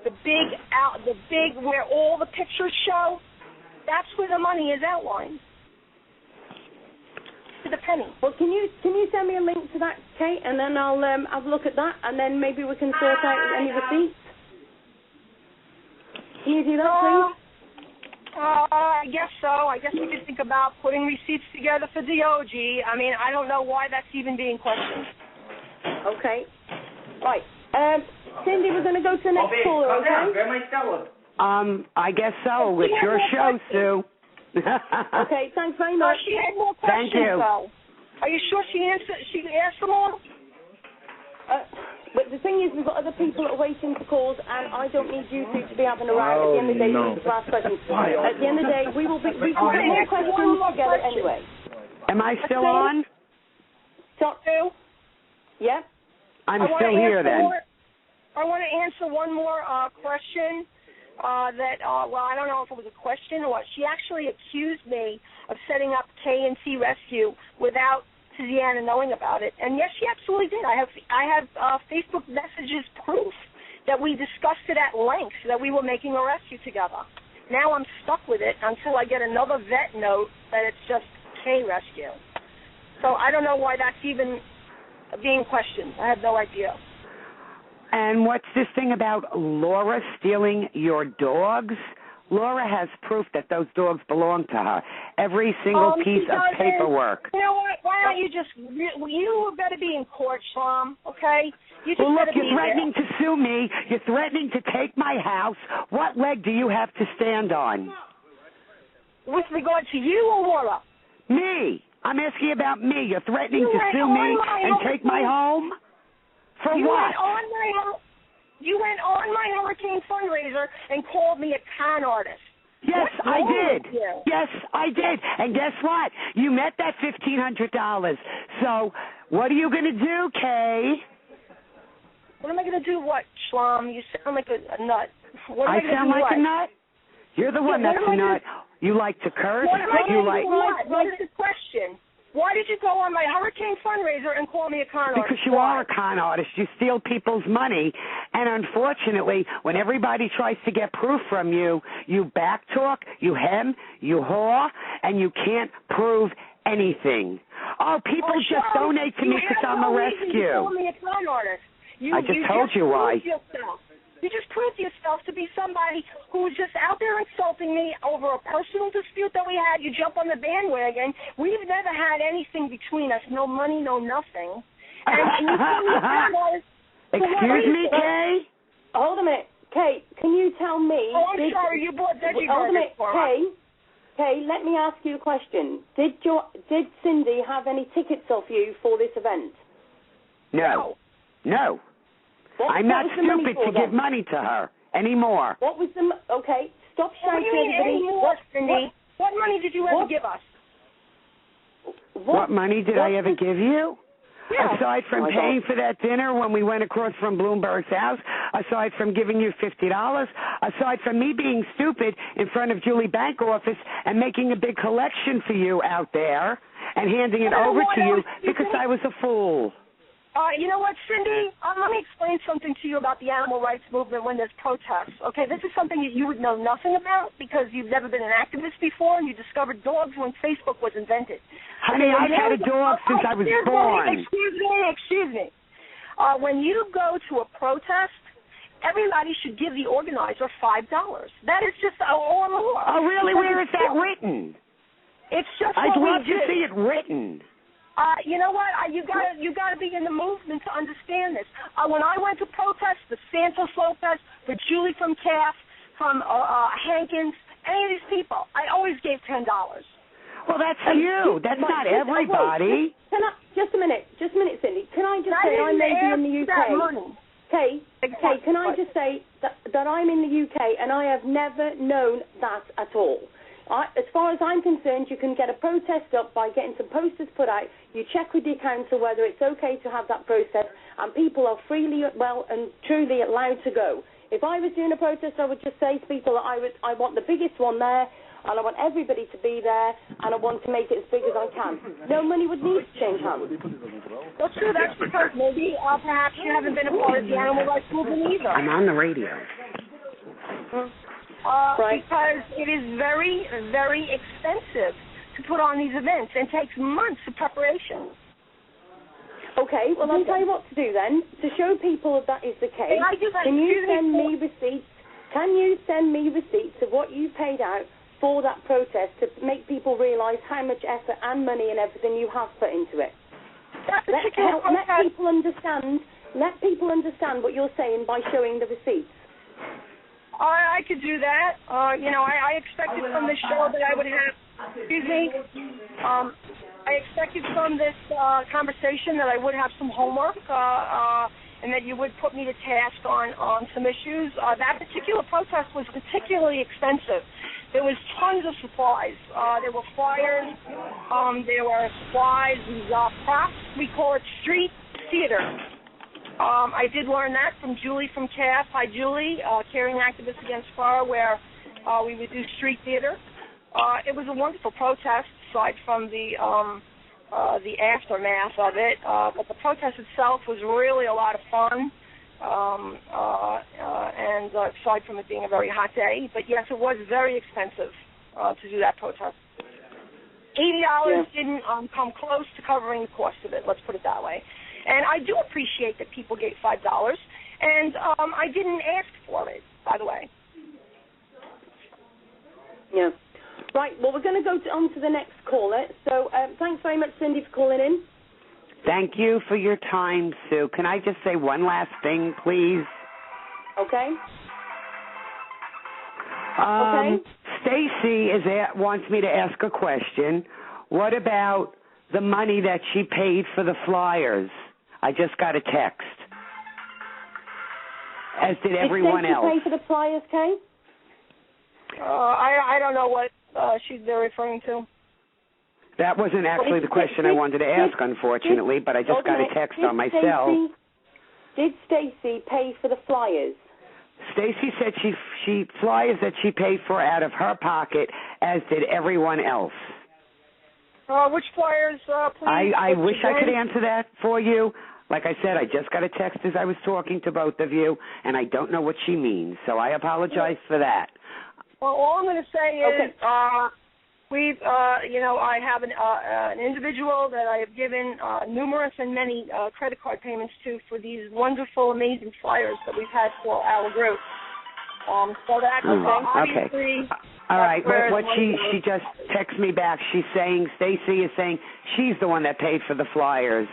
the big where all the pictures show, that's where the money is outlined. To the penny. Well, can you send me a link to that, Kate, and then I'll have a look at that, and then maybe we can sort out any receipts. Can you do that, please? I guess so. I guess we could think about putting receipts together for DOG. I mean, I don't know why that's even being questioned. Okay. Right. Cindy, we're going to go to the next caller, okay? I guess so. It's your show, Sue. Okay, thanks very much. She had more questions, Thank you. though. Are you sure she asked them all? But the thing is, we've got other people that are waiting for calls, and I don't need you two to be having a row. At the end of the day, you need to ask questions. At the end of the day, we can put more questions together anyway. Am I still on? Talk to? Yeah? I'm still here then. I want to answer one more question well, I don't know if it was a question or what. She actually accused me of setting up K&T Rescue without Tiziana knowing about it. And yes, she absolutely did. I have Facebook messages proof that we discussed it at length, that we were making a rescue together. Now I'm stuck with it until I get another vet note that it's just K Rescue. So I don't know why that's even being questioned. I have no idea. And what's this thing about Laura stealing your dogs? Laura has proof that those dogs belong to her. Every single piece of paperwork. You know what? Why don't you just... You better be in court, Schlam, okay? You just well, look, better you're threatening to sue me. You're threatening to take my house. What leg do you have to stand on? With regard to you or Laura? Me. I'm asking about me. You're threatening to sue me and take my home? For what? You went on my hurricane fundraiser and called me a con artist. Yes, I did. Yes, I did. And guess what? You met that $1,500. So what are you going to do, Kay? What am I going to do? What, Shlom? You sound like a nut. What am I sound like a nut? You're the one that's a nut. You like to curse? What is the question? Why did you go on my hurricane fundraiser and call me a con artist? Because you are a con artist. You steal people's money. And unfortunately, when everybody tries to get proof from you, you backtalk, you hem, you haw, and you can't prove anything. Oh, people just donate to me because I'm a rescue. You call me a con artist. I just told you why. You just proved yourself to be somebody who was just out there insulting me over a personal dispute that we had. You jump on the bandwagon. We've never had anything between us. No money, no nothing. And you tell me about Excuse me, Kay? Hold a minute. Kay, can you tell me... Oh, I'm sorry. You bought veggie burgers for us. Kay, let me ask you a question. Did Cindy have any tickets off you for this event? No. I'm not stupid to give money to her anymore. What was the... Okay, stop shouting, everybody. What money did you ever give us? What money did I ever give you? Yeah. Aside from paying for that dinner when we went across from Bloomberg's house, aside from giving you $50, aside from me being stupid in front of Julie Bank office and making a big collection for you out there and handing it over to you because I was a fool. You know what, Cindy? Let me explain something to you about the animal rights movement when there's protests. Okay, this is something that you would know nothing about because you've never been an activist before and you discovered dogs when Facebook was invented. Honey, I've had a dog since I was born. Excuse me. When you go to a protest, everybody should give the organizer $5. That is just all law. Oh, really? Where is that written? It's just I'd love to see it written. You know what? You gotta be in the movement to understand this. When I went to protest, the Santos Lopez, for Julie from CAF, from Hankins, any of these people, I always gave $10. Well, that's you. That's not everybody. Just a minute, Cindy. Can I just say I may be in the UK? Kay, can I just say that I'm in the UK and I have never known that at all. As far as I'm concerned, you can get a protest up by getting some posters put out. You check with the council whether it's okay to have that protest, and people are freely, well and truly allowed to go. If I was doing a protest, I would just say to people that I want the biggest one there, and I want everybody to be there, and I want to make it as big as I can. No money would need to change hands. That's true. That's because maybe perhaps you haven't been a part of the animal rights movement either. I'm on the radio. Because it is very, very expensive to put on these events and takes months of preparation. Okay, well, I'll tell you what to do then. To show people that is the case, can you send me receipts? Can you send me receipts of what you paid out for that protest to make people realise how much effort and money and everything you have put into it? Let people understand what you're saying by showing the receipts. I could do that. I expected from this show that I would have, I expected from this conversation that I would have some homework and that you would put me to task on some issues. That particular protest was particularly expensive. There was tons of supplies. There were flyers. There were supplies, props. We call it street theater. I did learn that from Julie from CAF. Hi, Julie, Caring Activists Against FAR, where we would do street theater. It was a wonderful protest, aside from the aftermath of it. But the protest itself was really a lot of fun, and aside from it being a very hot day. But, yes, it was very expensive to do that protest. $80 didn't come close to covering the cost of it, let's put it that way. And I do appreciate that people gave $5, and I didn't ask for it, by the way. Yeah. Right, well, we're going to go on to the next caller. So thanks very much, Cindy, for calling in. Thank you for your time, Sue. Can I just say one last thing, please? Okay. Stacy wants me to ask a question. What about the money that she paid for the flyers. I just got a text. As did everyone else. Did Stacey pay for the flyers, Kay? I don't know what they're referring to. That wasn't actually the question I wanted to ask, unfortunately, but I just got a text on my cell. Did Stacey pay for the flyers? Stacey said she flyers that she paid for out of her pocket, as did everyone else. Which flyers, please? I wish I could answer that for you. Like I said, I just got a text as I was talking to both of you, and I don't know what she means, so I apologize for that. Well, all I'm going to say is I have an individual that I have given numerous and many credit card payments to for these wonderful, amazing flyers that we've had for our group. So that's obviously... Okay. All right. What she just texted me back. She's saying, Stacey is saying she's the one that paid for the flyers,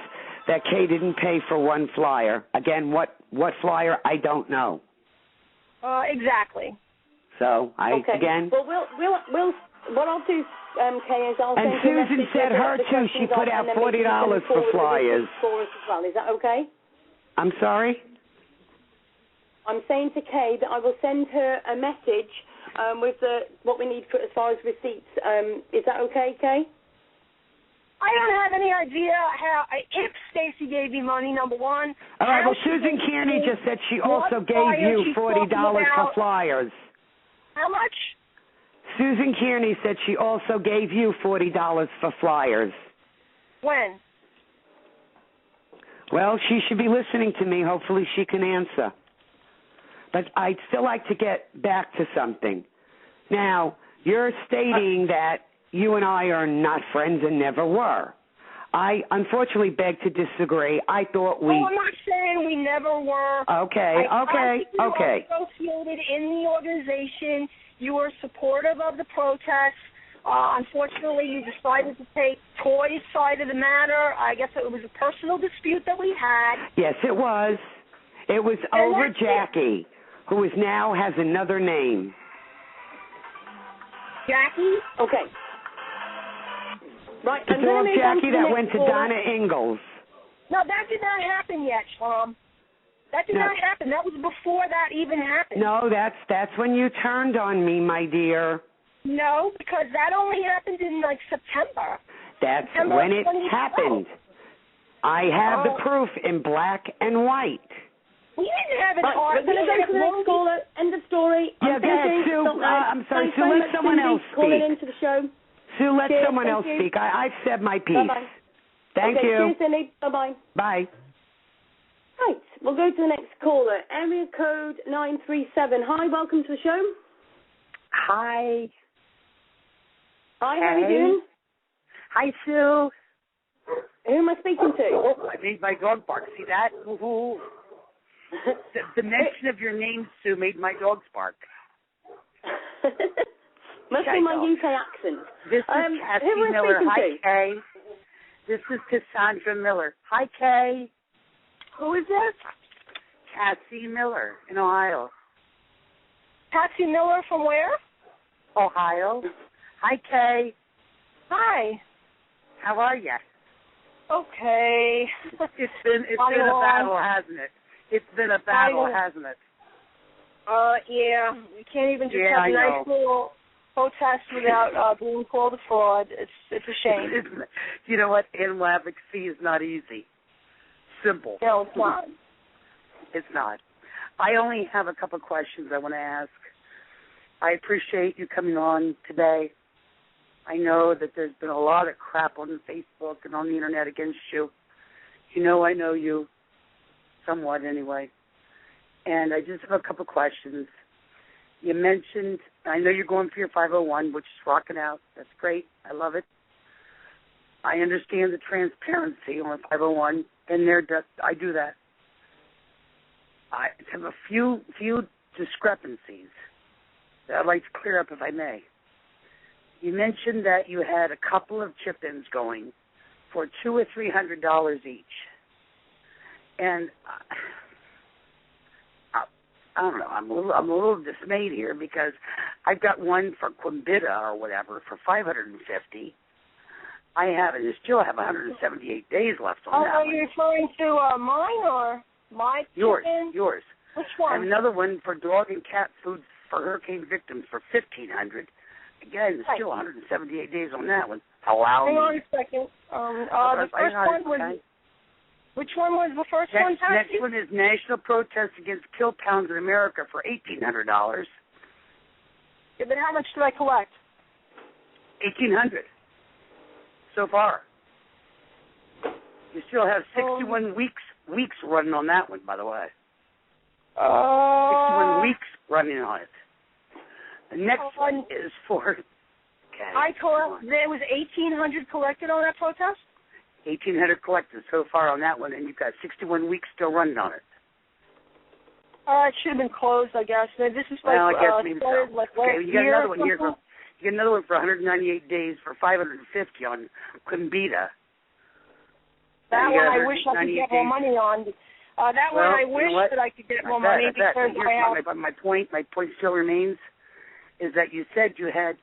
that Kay didn't pay for one flyer. Again, what flyer? I don't know. Exactly. So again. Well, we'll what I'll do, Kay, is I'll send you a message. And Susan said her too. She put out $40 for flyers. For us as well. Is that okay? I'm sorry. I'm saying to Kay that I will send her a message with what we need for as far as receipts. Is that okay, Kay? I don't have any idea if Stacey gave you money, number one. All right, well, Susan Kearney just said she also gave you $40 for flyers. How much? Susan Kearney said she also gave you $40 for flyers. When? Well, she should be listening to me. Hopefully she can answer. But I'd still like to get back to something. Now, you're stating that you and I are not friends and never were. I unfortunately beg to disagree. I thought we... Oh, I'm not saying we never were. Okay. You were associated in the organization. You were supportive of the protests. Unfortunately, you decided to take Toy's side of the matter. I guess it was a personal dispute that we had. Yes, it was. It was over Jackie, who now has another name. Jackie? Okay. Right, the dog Jackie that went to Donna Ingalls. No, that did not happen yet, Shalom. That did not happen. That was before that even happened. No, that's when you turned on me, my dear. No, because that only happened in, September. That's September when it happened. I have the proof in black and white. We didn't have it We're going to go to the next caller. End of story. Yeah, go ahead, Sue. I'm sorry, Sue, let someone else speak. Calling into the show. Sue, let someone else speak. I've said my piece. Bye-bye. Thank you. Cheers, Cindy. Bye-bye. Bye. Right, we'll go to the next caller. Area code 937. Hi, welcome to the show. Hi. Hi, how are you doing? Hi, Sue. Who am I speaking to? Oh, I made my dog bark. See that? Woo-hoo. The mention of your name, Sue, made my dogs bark. Must be my UK accent. This is Cassie who am I Miller. speaking Hi, to? Kay. This is Cassandra Miller. Hi, Kay. Who is this? Cassie Miller in Ohio. Cassie Miller from where? Ohio. Hi, Kay. Hi. How are you? Okay. It's been a battle, hasn't it? It's been a battle, hasn't it? Yeah. We can't even just have a nice little protest without being called a fraud. It's a shame. You know what? Advocacy is not easy. Simple. No, it's not. It's not. I only have a couple of questions I want to ask. I appreciate you coming on today. I know that there's been a lot of crap on Facebook and on the Internet against you. You know I know you, somewhat anyway. And I just have a couple of questions. You mentioned, I know you're going for your 501, which is rocking out. That's great. I love it. I understand the transparency on 501, and I do that. I have a few discrepancies that I'd like to clear up, if I may. You mentioned that you had a couple of chip-ins going for $200 or $300 each, and I don't know. I'm a little dismayed here because I've got one for Quimbita or whatever for $550, I have it. You still have 178 days left on that Are one. you referring to mine or my chicken? Yours. Which one? I have another one for dog and cat food for hurricane victims for $1,500. Again, there's still 178 days on that one. Hang on a second. The first one was... Which one was the first one, Patsy? Next one is National Protest Against Kill Pounds in America for $1,800. Yeah, but how much did I collect? $1,800 so far. You still have 61 weeks running on that one, by the way. 61 weeks running on it. The next one is for... Okay, there was 1,800 collected on that protest? 1,800 collected so far on that one, and you've got 61 weeks still running on it. It should have been closed, I guess. This is like, I guess maybe so. Like okay, you got another one here. You got another one for 198 days for $550 on Quimbita. That one I wish I could get more money on. That one I wish that I could get more money because my point still remains is that you said you had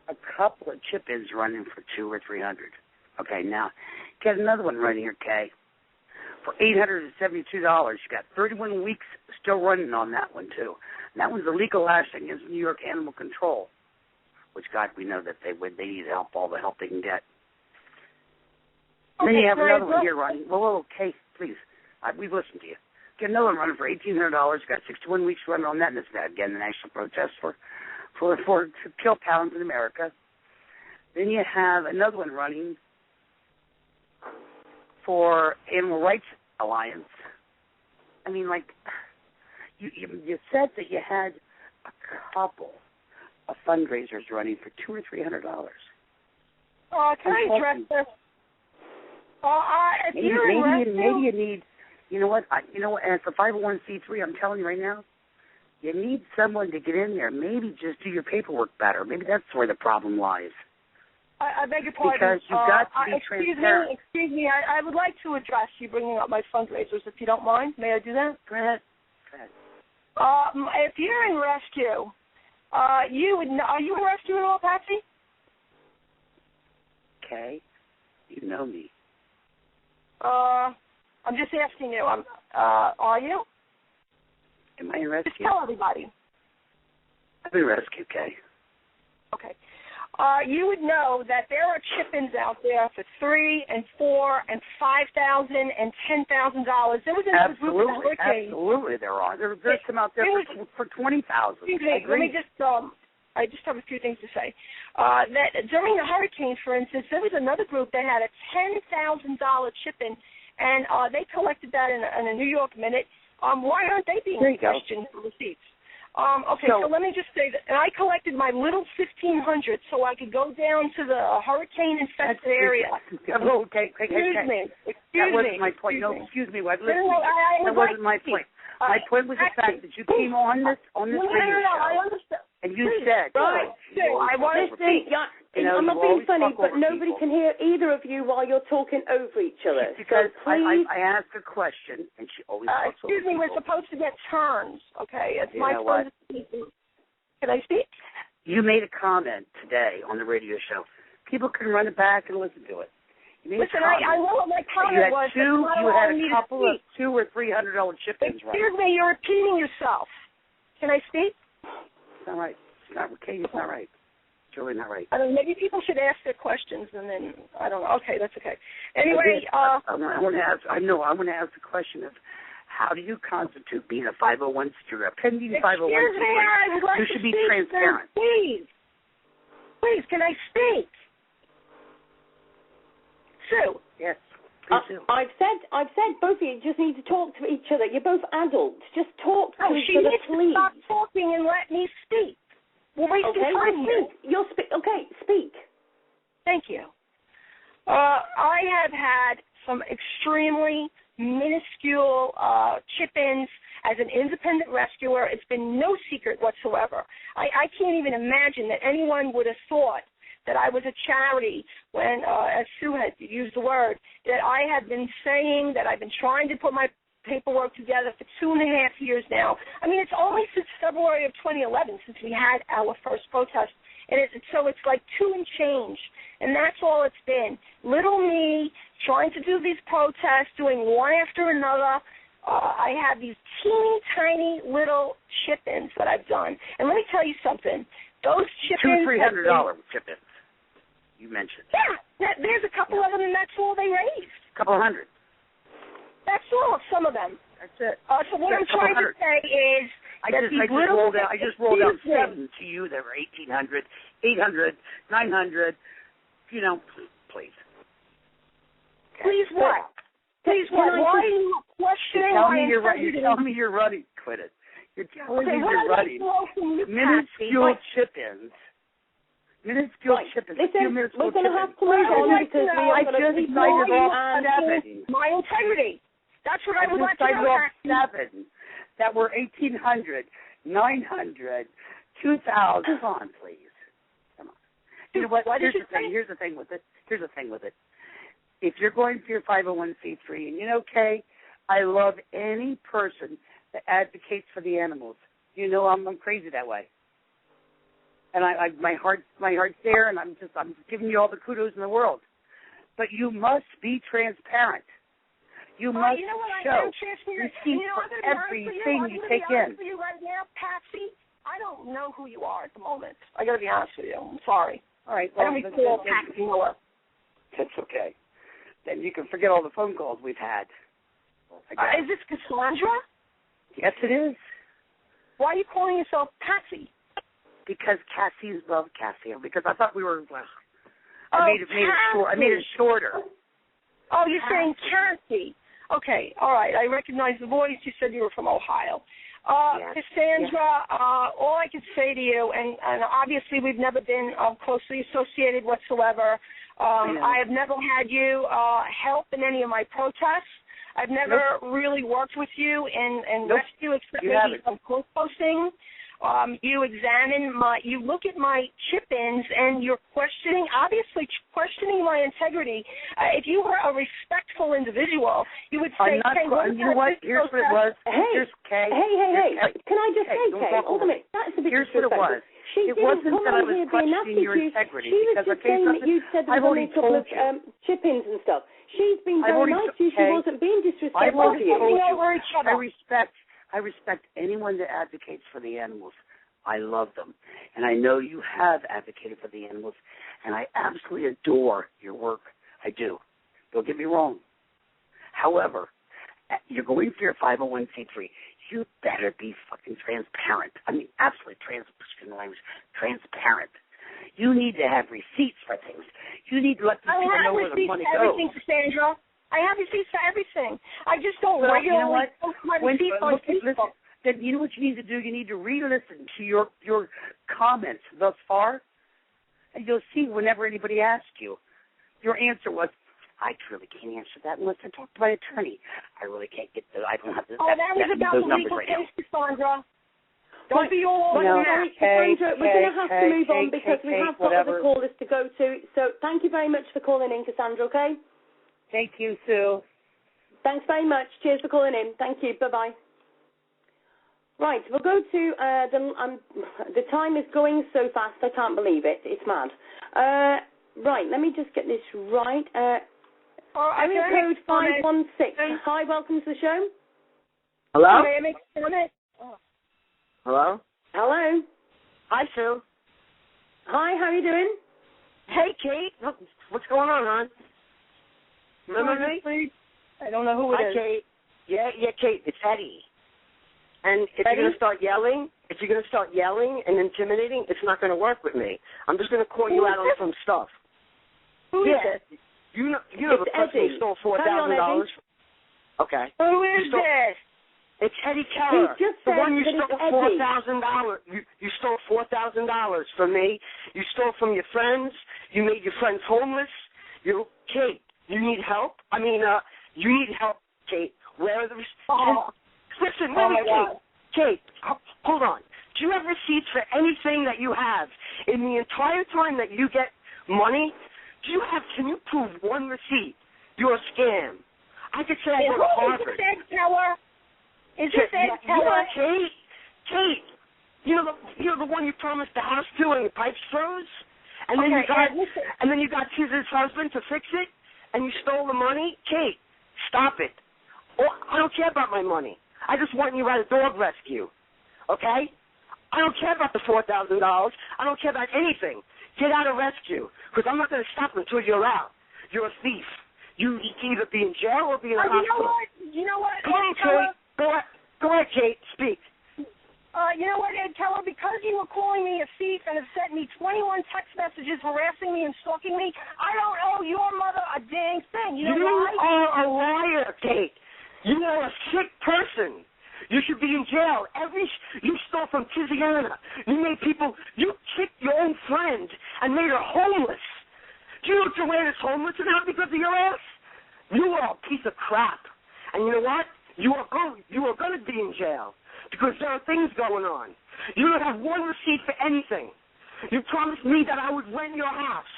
a couple of chip-ins running for $200 or $300. Okay, now get another one running here, Kay. For $872, you got 31 weeks still running on that one too. And that one's a legal action against New York Animal Control, which God, we know that they need help, all the help they can get. Okay, then you have another one here running. Whoa, Kay, please. We've listened to you. Get another one running for $1,800. Got 61 weeks running on that, and it's again the national protest for kill pounds in America. Then you have another one running for Animal Rights Alliance. I mean, like, you said that you had a couple of fundraisers running for $200 or $300. Can I address this? Maybe you need, you know what, and for 501c3, I'm telling you right now, you need someone to get in there, maybe just do your paperwork better. Maybe that's where the problem lies. I beg your pardon. Because you've got to be transparent. Excuse me, I would like to address you bringing up my fundraisers, if you don't mind. May I do that? Go ahead. If you're in rescue, are you in rescue at all, Patsy? Okay. You know me. I'm just asking you. Are you? Am I in rescue? Just tell everybody. I'm in rescue, Kay. Okay. You would know that there are chip-ins out there for $3,000 and $4,000 and $5,000 and $10,000. There was a group of hurricanes. Absolutely, there are. There's some out there for $20,000. Let me just. I just have a few things to say. That during the hurricane, for instance, there was another group that had a $10,000 chip-in, and they collected that in a New York Minute. Why aren't they being questioned for receipts? Okay, so let me just say that, and I collected my little $1,500 so I could go down to the hurricane-infested area. Okay. Excuse me. That wasn't my point. No, excuse me. That wasn't my point. My point was the fact that you came on this radio show. I understand. And you said, I want to say, I'm not being funny, but nobody can hear either of you while you're talking over each other. Because so please, I asked a question, and she always talks over excuse me, people. we're supposed to get turns, okay? It's my turn to speak. Can I speak? You made a comment today on the radio show. People can run it back and listen to it. Listen, I know what my comment was. You had a couple of $200 or $300 chip-ins, right? Excuse me, you're repeating yourself. Can I speak? It's not right. It's not okay. It's not right. It's really not right. I don't know, maybe people should ask their questions and then, I don't know. Okay, that's okay. Anyway, I want to ask the question of how do you constitute being a 501c3, a pending 501c3? You should be transparent. Please, can I speak? Sue. Yes. I've said both of you just need to talk to each other. You're both adults. Just talk to each other, please. She needs to stop talking and let me speak. We're wasting time here. You'll speak. Okay, speak. Thank you. I have had some extremely minuscule chip-ins as an independent rescuer. It's been no secret whatsoever. I can't even imagine that anyone would have thought that I was a charity when, as Sue had used the word, that I have been saying that I've been trying to put my paperwork together for 2.5 years now. I mean, it's only since February of 2011 since we had our first protest And so it's like 2 and change. And that's all it's been. Little me trying to do these protests, doing one after another. I have these teeny tiny little chip-ins that I've done. And let me tell you something. Those chip-ins... $200-300 chip-ins, you mentioned. Yeah, there's a couple of them, and that's all they raised. A couple hundred. That's all, some of them. That's it. So what I'm trying to say is... I just rolled out 7 to you that were 1,800, 800, 900. You know, please. Please what? Please what? Why are you questioning my integrity? You're telling me you're running. Quit it. You're telling me you're running. Minuscule chip-ins. Minuscule chip-ins. Listen, we're going to have to move on because we are going to cited off 7. My integrity. That's what I would like to know. Off 7 that were 1,800, 900, 2,000. Come on, please. Come on. You know what? Here's the thing. Here's the thing with it. If you're going for your 501c3, and you know, Kay, I love any person that advocates for the animals. You know, I'm crazy that way, and my heart's there, and I'm giving you all the kudos in the world. But you must be transparent. You must show receipts for everything you take in. You right now, Patsy, I don't know who you are at the moment. I got to be honest with you. I'm sorry. All right. Well, I don't recall Patsy Miller. That's okay. Then you can forget all the phone calls we've had. Is this Cassandra? Yes, it is. Why are you calling yourself Patsy? Because Cassie's love Cassie. Because I thought we were. I made it shorter. Oh, you're saying Cassie. Okay, all right. I recognize the voice. You said you were from Ohio. Yes. Cassandra, all I can say to you, and obviously we've never been closely associated whatsoever. I have never had you help in any of my protests. I've never really worked with you in rescue, except maybe some post posting. You look at my chip-ins, and you're obviously questioning my integrity. If you were a respectful individual, you would say, you know what? Here's what it was. Hey. Can I just say, Kay, hold a minute. That's a bit disrespectful. Here's what it was. It wasn't that I was questioning your integrity. She was just saying that you said there was only a couple of chip-ins and stuff. She's been very nice to you. She wasn't being disrespectful to you. I respect anyone that advocates for the animals. I love them. And I know you have advocated for the animals, and I absolutely adore your work. I do. Don't get me wrong. However, you're going for your 501c3. You better be fucking transparent. I mean, absolutely transparent. You need to have receipts for things. You need to let people know where the money goes. Cassandra. I have receipts for everything. I just don't regularly post my receipts on Facebook. Then you know what you need to do? You need to re-listen to your comments thus far, and you'll see whenever anybody asks you, your answer was, I truly can't answer that unless I talk to my attorney. I really can't get I don't have that was about the legal case, Cassandra. Don't be all over that. Cassandra, we're going to have to move on because we have got other callers to go to. So thank you very much for calling in, Cassandra, okay? Thank you, Sue. Thanks very much. Cheers for calling in. Thank you. Bye-bye. Right, we'll go to the time is going so fast, I can't believe it. It's mad. Right, let me just get this right. Area code 516. Hi, welcome to the show. Hello? Hello? Hello? Hi, Sue. Hi, how are you doing? Hey, Kate. What's going on, hon? Remember me? I don't know who it is. Kate. Yeah, Kate. It's Eddie. And if you're going to start yelling and intimidating, it's not going to work with me. I'm just going to call you out on some stuff. Who is it? You know the person who stole $4,000? Okay. Who is this? It's Eddie Keller. The one you stole $4,000. You stole $4,000 from me. You stole from your friends. You made your friends homeless. Kate, you need help? You need help, Kate. Where are the Listen, Kate, hold on. Do you have receipts for anything that you have? In the entire time that you get money, can you prove one receipt? You're a scam. I could say I go to Harvard. Is this Ed Keller? Kate, You know the one you promised the house to and the pipes froze? And then you got his husband to fix it, and you stole the money? Kate, stop it. Oh, I don't care about my money. I just want you at a dog rescue. Okay? I don't care about the $4,000. I don't care about anything. Get out of rescue, because I'm not going to stop until you're out. You're a thief. You can either be in jail or be in a hospital. You know what? Come on, Kate. Go ahead, Kate. Speak. You know what, Ed, tell her, because you were calling me a thief and have sent me 21 text messages harassing me and stalking me, I don't owe your mother a dang thing. You know why? You are a liar, Kate. You are a sick person. You should be in jail. You stole from Tiziana. You kicked your own friend and made her homeless. Do you know Joanna's homeless now because of your ass? You are a piece of crap. And you know what? You are going to be in jail. Because there are things going on. You don't have one receipt for anything. You promised me that I would rent your house.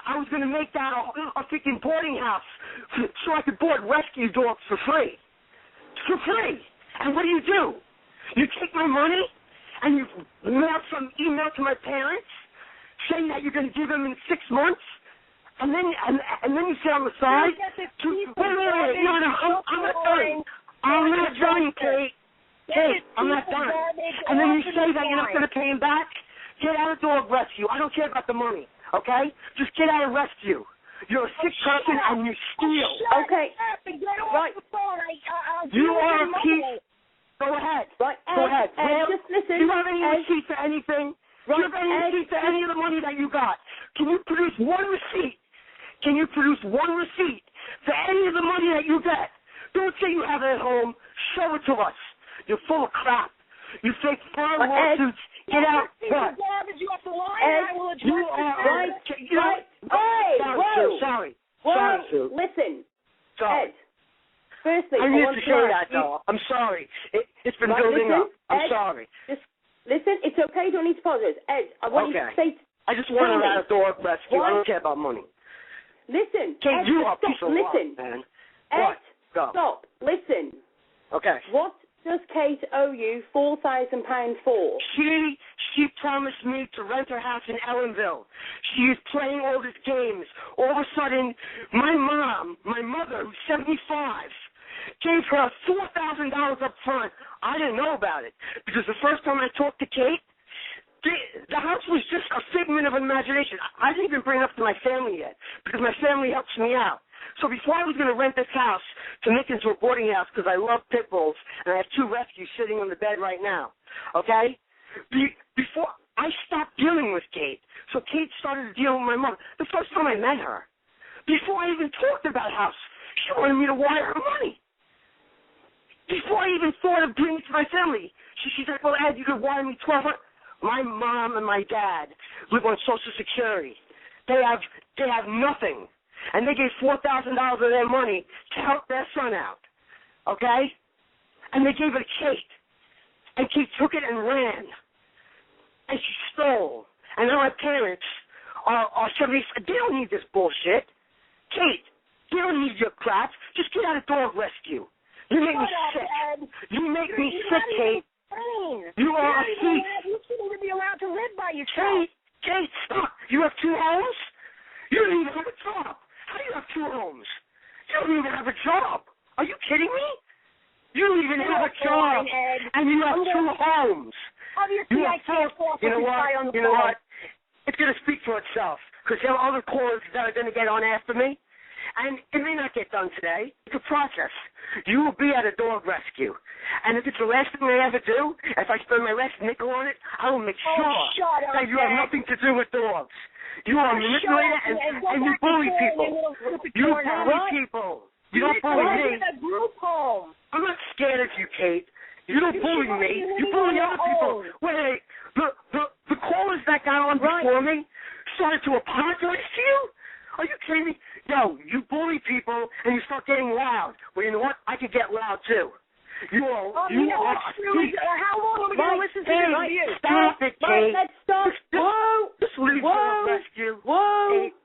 I was going to make that a freaking boarding house so I could board rescue dogs for free. For free. And what do? You take my money and you mail some email to my parents saying that you're going to give them in 6 months, and then you say on the side, wait, I'm not done, Kate. Kate, I'm not done. And then you say that you're not going to pay him back? Get out of dog rescue. I don't care about the money, okay? Just get out of rescue. You're a sick person and you steal. Okay. Right. You are a piece. Go ahead. Right. Go ahead. Just listen. Do you have any receipt for anything? Do you have any receipt for any of the money that you got? Can you produce one receipt? Can you produce one receipt for any of the money that you get? Don't say you have it at home. Show it to us. You're full of crap. You fake fraud lawsuits. Get out. What? You off the line. You are right. Sorry. Whoa. Sorry, Sue. Listen. Sorry. Ed, firstly, I need to say that, though. I'm sorry. It's been building up. I'm sorry. Just listen. It's okay. Don't need to apologize. Ed, I want you to say. I just want to out of dog rescue. I don't care about money. Listen. Kate, Ed, you are a piece of listen. work, man. Ed, What? Go. Stop. Listen. Okay. What does Kate owe you £4,000 for? She promised me to rent her house in Ellenville. She is playing all these games. All of a sudden, my mother, who's 75, gave her $4,000 up front. I didn't know about it because the first time I talked to Kate, the house was just a figment of imagination. I didn't even bring it up to my family yet because my family helps me out. So before I was going to rent this house to make it into a boarding house because I love pit bulls and I have 2 rescues sitting on the bed right now, okay? Before I stopped dealing with Kate, so Kate started dealing with my mother. The first time I met her, before I even talked about house, she wanted me to wire her money. Before I even thought of bringing it to my family, she's like, well, Ed, you could wire me $1,200. My mom and my dad live on Social Security. They have nothing. And they gave $4,000 of their money to help their son out, okay? And they gave it to Kate. And Kate took it and ran. And she stole. And now my parents are 75. They don't need this bullshit. Kate, they don't need your crap. Just get out of dog rescue. You make me sick. You make me sick, Kate. You are a thief. You shouldn't be allowed to live by yourself. Kate, stop. You have 2 homes? You don't even have a job. How do you have 2 homes? You don't even have a job. Are you kidding me? You don't even have a job, and you have 2 homes. Obviously, I can't talk with this guy on the phone. You know what? It's going to speak for itself, because there are other callers that are going to get on after me, and it may not get done today. It's a process. You will be at a dog rescue, and if it's the last thing I ever do, if I spend my last nickel on it, I will make sure that you have nothing to do with dogs. You are a manipulator and you bully people. You bully people. You don't bully me. I'm not scared of you, Kate. You don't bully me. You bully other people. Wait, the callers that got on before me started to apologize to you? Are you kidding me? No, you bully people and you start getting loud. Well, you know what? I could get loud too. You are. How long are we going to listen to this review? Stop it, Kate. Let's stop. Whoa. Just leave dog rescue. Whoa. Kate.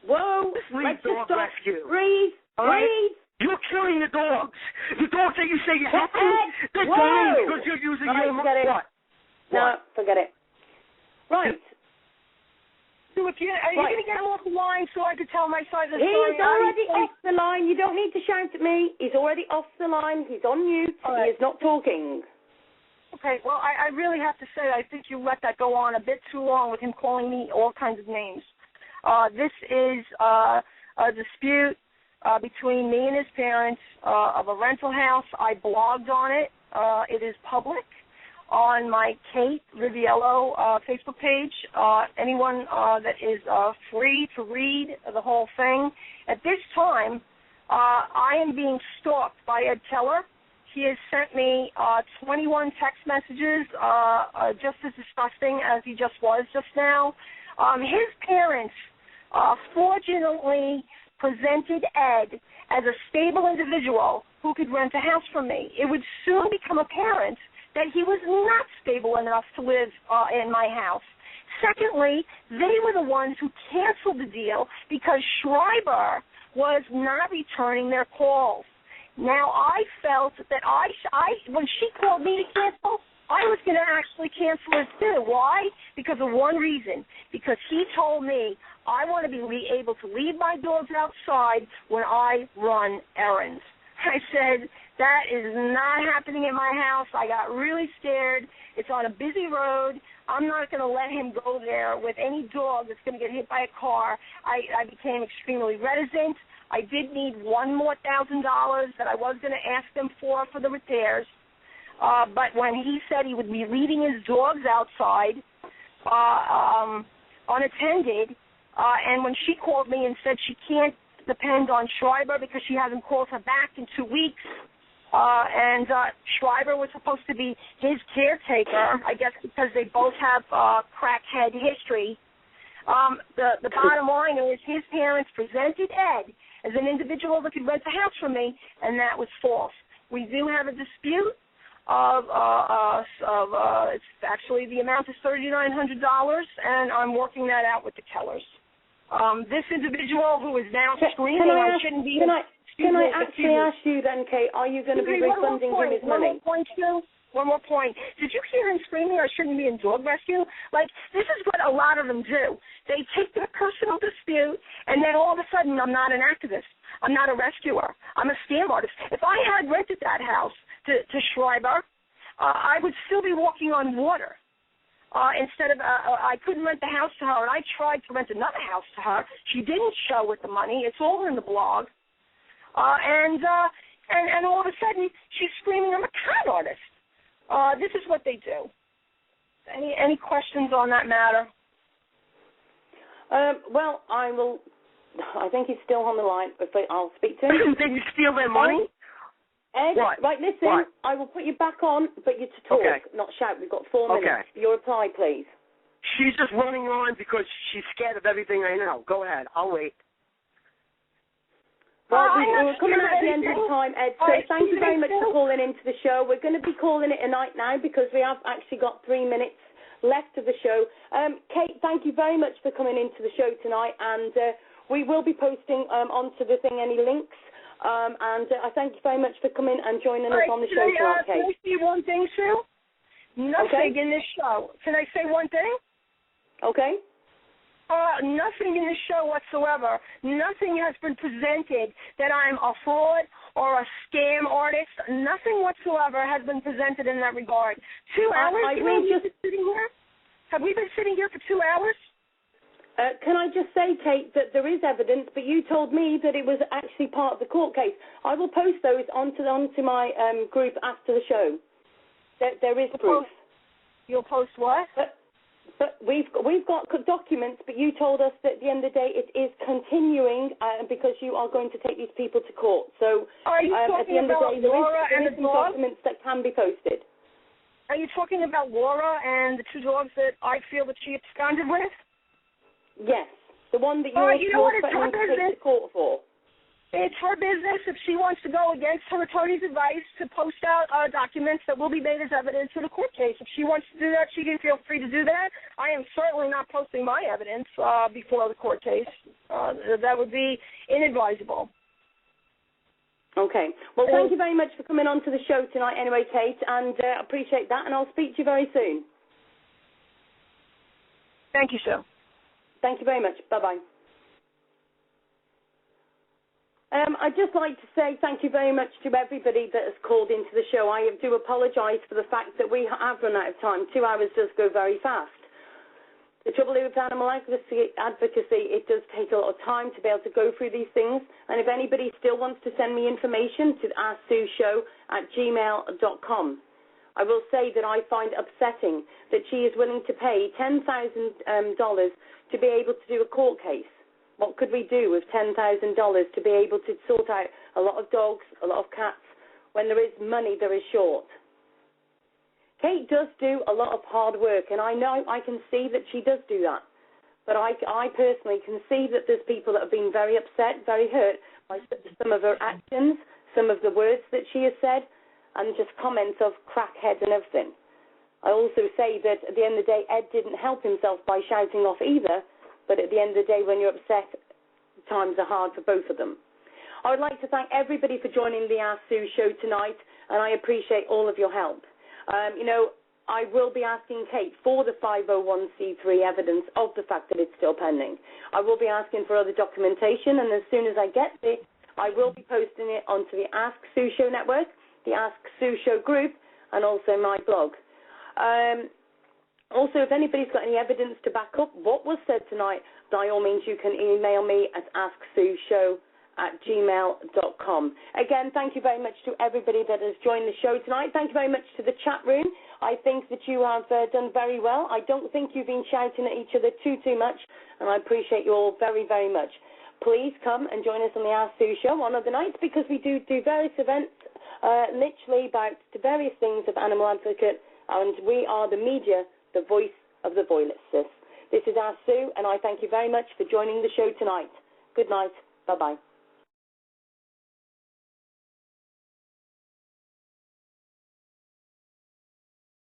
Whoa. Just leave dog rescue. Breathe. Breathe. You're killing the dogs. The dogs that you say you have to, they're dying because you're using your money. What? No, forget it. Right. So are you going to get him off the line so I could tell my side of the story? He's already off the line. You don't need to shout at me. He's already off the line. He's on mute. Right. He is not talking. Okay, well, I really have to say I think you let that go on a bit too long with him calling me all kinds of names. This is a dispute between me and his parents of a rental house. I blogged on it. It is public on my Kate Riviello Facebook page. Anyone that is free to read the whole thing. At this time, I am being stalked by Ed Keller. He has sent me 21 text messages, just as disgusting as he just was just now. His parents fraudulently presented Ed as a stable individual who could rent a house from me. It would soon become apparent that he was not stable enough to live in my house. Secondly, they were the ones who canceled the deal because Schreiber was not returning their calls. Now, I felt that when she called me to cancel, I was going to actually cancel it too. Why? Because of one reason. Because he told me I want to be able to leave my dogs outside when I run errands. I said, that is not happening in my house. I got really scared. It's on a busy road. I'm not going to let him go there with any dog that's going to get hit by a car. I became extremely reticent. I did need $1,000 more that I was going to ask them for the repairs. But when he said he would be leaving his dogs outside unattended, and when she called me and said she can't depend on Schreiber because she hasn't called her back in 2 weeks, and Schreiber was supposed to be his caretaker, I guess because they both have crackhead history. The bottom line is his parents presented Ed as an individual that could rent the house from me, and that was false. We do have a dispute it's actually the amount is $3,900, and I'm working that out with the Kellers. This individual who is now screaming, I shouldn't be. Can I actually ask you then, Kate, are you going to be refunding him his money? One more point. Did you hear him screaming, I shouldn't be in dog rescue? Like, this is what a lot of them do. They take their personal dispute, and then all of a sudden, I'm not an activist. I'm not a rescuer. I'm a scam artist. If I had rented that house to Schreiber, I would still be walking on water. Instead of, I couldn't rent the house to her, and I tried to rent another house to her. She didn't show with the money. It's all in the blog. And all of a sudden, she's screaming, I'm a con artist. This is what they do. Any questions on that matter? Well, I think he's still on the line. I'll speak to him. Did you steal their money? Ed, what? Right, listen, what? I will put you back on, but you're to talk, not shout. We've got 4 minutes. Your reply, please. She's just running on because she's scared of everything I know. Go ahead. I'll wait. Well, we're coming at the end of the time, Ed, so thank you very much for calling into the show. We're going to be calling it a night now because we have actually got 3 minutes left of the show. Kate, thank you very much for coming into the show tonight, and we will be posting onto the thing any links. And I thank you very much for coming and joining us on the show tonight, Kate. Can I say one thing, Sue? Nothing in this show. Can I say one thing? Okay. Nothing in this show whatsoever. Nothing has been presented that I'm a fraud or a scam artist. Nothing whatsoever has been presented in that regard. 2 hours? Have we been sitting here? Have we been sitting here for 2 hours? Can I just say, Kate, that there is evidence, but you told me that it was actually part of the court case. I will post those onto my group after the show. There is proof. You'll post what? But we've got documents, but you told us that at the end of the day it is continuing because you are going to take these people to court. So are you at the end of the day, there is some documents that can be posted. Are you talking about Laura and the 2 dogs that I feel that she absconded with? Yes, the one that you're threatening to take to court for. It's her business. If she wants to go against her attorney's advice to post out documents that will be made as evidence in a court case, if she wants to do that, she can feel free to do that. I am certainly not posting my evidence before the court case. That would be inadvisable. Okay. Well, thank you very much for coming on to the show tonight anyway, Kate, and I appreciate that, and I'll speak to you very soon. Thank you, Sue. Thank you very much. Bye-bye. I'd just like to say thank you very much to everybody that has called into the show. I do apologise for the fact that we have run out of time. 2 hours does go very fast. The trouble with animal advocacy, it does take a lot of time to be able to go through these things. And if anybody still wants to send me information to asksueshow@gmail.com, I will say that I find upsetting that she is willing to pay $10,000 to be able to do a court case. What could we do with $10,000 to be able to sort out a lot of dogs, a lot of cats? When there is money, there is short. Kate does do a lot of hard work, and I know I can see that she does do that. But I personally can see that there's people that have been very upset, very hurt by some of her actions, some of the words that she has said, and just comments of crackhead and everything. I also say that at the end of the day, Ed didn't help himself by shouting off either, but at the end of the day, when you're upset, times are hard for both of them. I would like to thank everybody for joining the Ask Sue show tonight, and I appreciate all of your help. I will be asking Kate for the 501c3 evidence of the fact that it's still pending. I will be asking for other documentation, and as soon as I get it, I will be posting it onto the Ask Sue Show network, the Ask Sue Show group, and also my blog. Also, if anybody's got any evidence to back up what was said tonight, by all means, you can email me at asksueshow@gmail.com. Again, thank you very much to everybody that has joined the show tonight. Thank you very much to the chat room. I think that you have done very well. I don't think you've been shouting at each other too much, and I appreciate you all very, very much. Please come and join us on the Ask Sue show on other nights, because we do various events, literally about the various things of Animal Advocate, and we are the media, the voice of the voiceless. This is Ask Sue, and I thank you very much for joining the show tonight. Good night. Bye-bye.